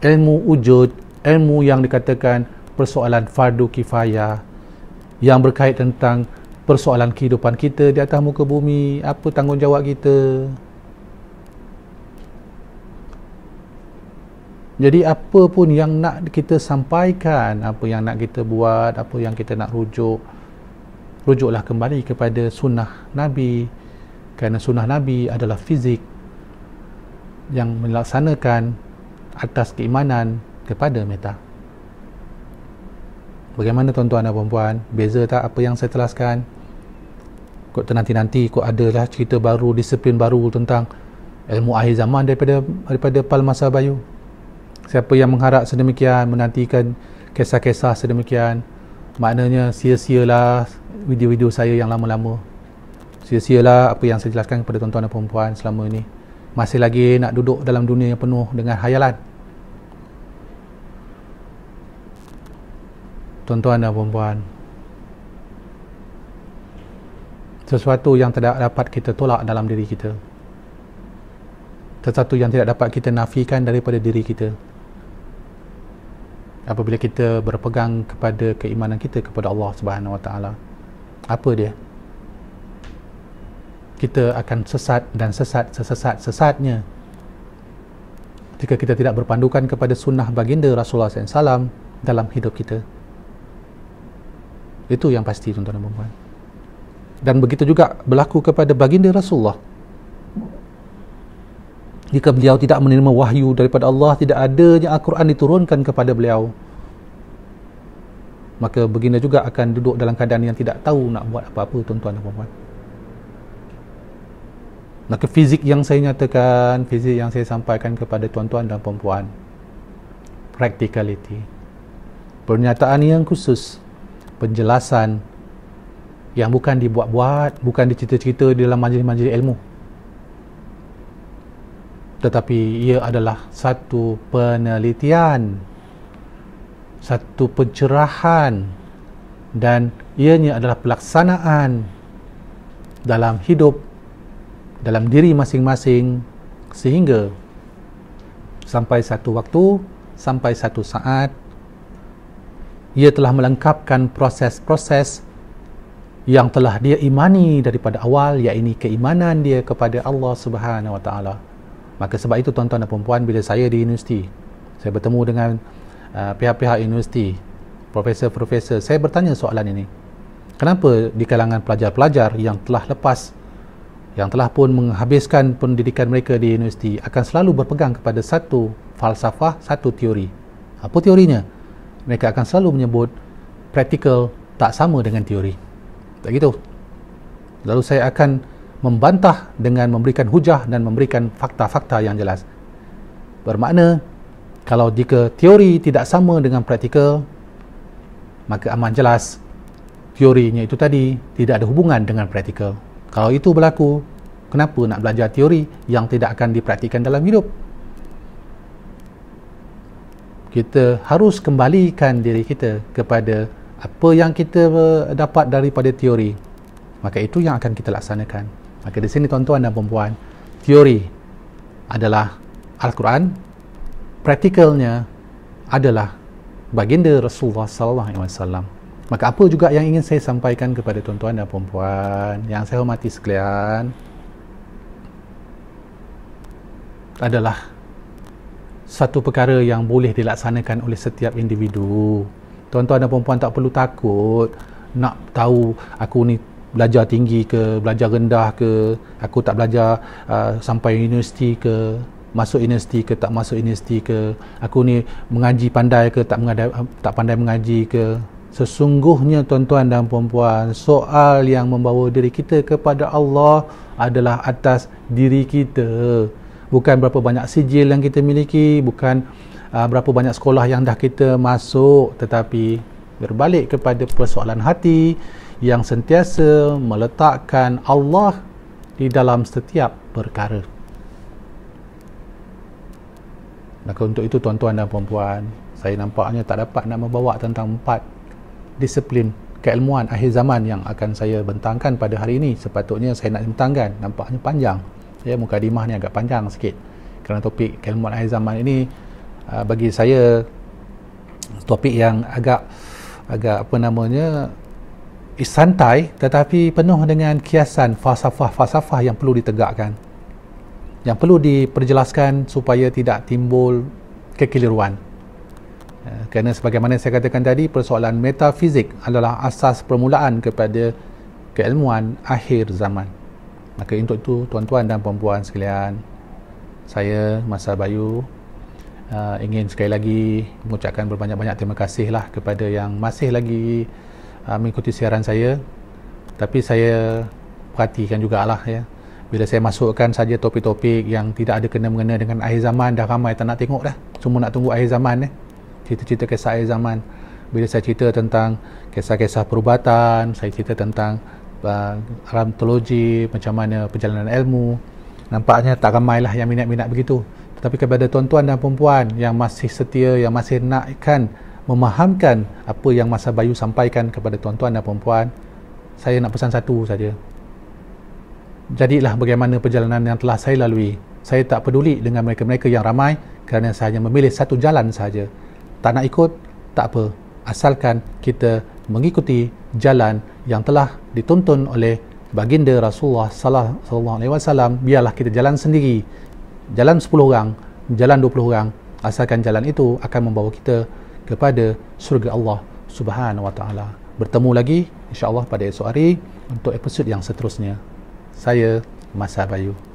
ilmu wujud, ilmu yang dikatakan persoalan fardu kifayah yang berkait tentang persoalan kehidupan kita di atas muka bumi. Apa tanggungjawab kita? Jadi apa pun yang nak kita sampaikan, apa yang nak kita buat, apa yang kita nak rujuklah kembali kepada sunnah Nabi. Kerana sunnah Nabi adalah fizik yang melaksanakan atas keimanan kepada meta. Bagaimana tuan-tuan dan perempuan? Beza tak apa yang saya telaskan? Kok nanti kok adalah cerita baru, disiplin baru tentang ilmu akhir zaman daripada Pal Masa Bayu. Siapa yang mengharap sedemikian, menantikan kisah-kisah sedemikian, maknanya sia-sialah video-video saya yang lama-lama. Sia-sialah apa yang saya jelaskan kepada tuan-tuan dan perempuan selama ini. Masih lagi nak duduk dalam dunia yang penuh dengan hayalan. Tuan-tuan dan perempuan, sesuatu yang tidak dapat kita tolak dalam diri kita, sesuatu yang tidak dapat kita nafikan daripada diri kita, apabila kita berpegang kepada keimanan kita kepada Allah Subhanahu Wa Taala. Apa dia? Kita akan sesat dan sesat sesat-sesatnya jika kita tidak berpandukan kepada sunnah baginda Rasulullah SAW dalam hidup kita. Itu yang pasti, tuan-tuan dan puan-puan. Dan begitu juga berlaku kepada baginda Rasulullah. Jika beliau tidak menerima wahyu daripada Allah, tidak adanya Al-Quran diturunkan kepada beliau, maka baginda juga akan duduk dalam keadaan yang tidak tahu nak buat apa-apa, tuan-tuan dan puan-puan. Maka fizik yang saya nyatakan, fizik yang saya sampaikan kepada tuan-tuan dan puan-puan, practicality, pernyataan yang khusus, penjelasan yang bukan dibuat-buat, bukan dicerita-cerita di dalam majlis-majlis ilmu, tetapi ia adalah satu penelitian, satu pencerahan, dan ianya adalah pelaksanaan dalam hidup, dalam diri masing-masing, sehingga sampai satu waktu, sampai satu saat ia telah melengkapkan proses-proses yang telah dia imani daripada awal, iaitu keimanan dia kepada Allah Subhanahu Wa Taala. Maka sebab itu, tuan-tuan dan puan-puan, bila saya di universiti, saya bertemu dengan pihak-pihak universiti, profesor-profesor, saya bertanya soalan ini. Kenapa di kalangan pelajar-pelajar yang telah lepas, yang telah pun menghabiskan pendidikan mereka di universiti, akan selalu berpegang kepada satu falsafah, satu teori? Apa teorinya? Mereka akan selalu menyebut praktikal tak sama dengan teori. Tak gitu. Lalu saya akan membantah dengan memberikan hujah dan memberikan fakta-fakta yang jelas. Bermakna, kalau jika teori tidak sama dengan praktikal, maka amat jelas teorinya itu tadi tidak ada hubungan dengan praktikal. Kalau itu berlaku, kenapa nak belajar teori yang tidak akan dipraktikkan dalam hidup? Kita harus kembalikan diri kita kepada apa yang kita dapat daripada teori. Maka itu yang akan kita laksanakan. Maka di sini, tuan-tuan dan puan-puan, teori adalah Al-Quran, praktikalnya adalah baginda Rasulullah SAW. Maka apa juga yang ingin saya sampaikan kepada tuan-tuan dan puan-puan yang saya hormati sekalian, adalah satu perkara yang boleh dilaksanakan oleh setiap individu. Tuan-tuan dan puan-puan tak perlu takut nak tahu aku ni belajar tinggi ke, belajar rendah ke, aku tak belajar sampai universiti ke, masuk universiti ke, tak masuk universiti ke, aku ni mengaji pandai ke, tak pandai mengaji ke. Sesungguhnya, tuan-tuan dan puan-puan, soal yang membawa diri kita kepada Allah adalah atas diri kita. Bukan berapa banyak sijil yang kita miliki, bukan berapa banyak sekolah yang dah kita masuk, tetapi berbalik kepada persoalan hati yang sentiasa meletakkan Allah di dalam setiap perkara. Maka untuk itu, tuan-tuan dan puan-puan, saya nampaknya tak dapat nak membawa tentang 4 disiplin keilmuan akhir zaman yang akan saya bentangkan pada hari ini. Sepatutnya saya nak bentangkan, nampaknya panjang. Mukadimah ni agak panjang sikit, kerana topik keilmuan akhir zaman ini bagi saya topik yang agak apa namanya, santai, tetapi penuh dengan kiasan falsafah yang perlu ditegakkan, yang perlu diperjelaskan supaya tidak timbul kekeliruan. Kerana sebagaimana saya katakan tadi, persoalan metafizik adalah asas permulaan kepada keilmuan akhir zaman. Maka untuk itu, tuan-tuan dan puan-puan sekalian, saya, Masar Bayu, ingin sekali lagi mengucapkan berbanyak-banyak terima kasih lah kepada yang masih lagi mengikuti siaran saya. Tapi saya perhatikan jugalah, bila saya masukkan saja topik-topik yang tidak ada kena-mengena dengan akhir zaman, dah ramai tak nak tengok dah, semua nak tunggu akhir zaman, cerita-cerita kisah akhir zaman. Bila saya cerita tentang kisah-kisah perubatan, saya cerita tentang rheumatologi, macam mana perjalanan ilmu, nampaknya tak ramailah yang minat-minat begitu. Tetapi kepada tuan-tuan dan perempuan yang masih setia, yang masih nakkan memahamkan apa yang Masar Bayu sampaikan kepada tuan-tuan dan perempuan, saya nak pesan satu saja: jadilah bagaimana perjalanan yang telah saya lalui. Saya tak peduli dengan mereka-mereka yang ramai, kerana saya hanya memilih satu jalan saja. Tak nak ikut, tak apa, asalkan kita mengikuti jalan yang telah dituntun oleh baginda Rasulullah sallallahu alaihi wasallam. Biarlah kita jalan sendiri, jalan 10 orang, jalan 20 orang, asalkan jalan itu akan membawa kita kepada syurga Allah Subhanahu Wa Taala. Bertemu lagi insya-Allah pada esok hari untuk episod yang seterusnya. Saya Mas Bayu.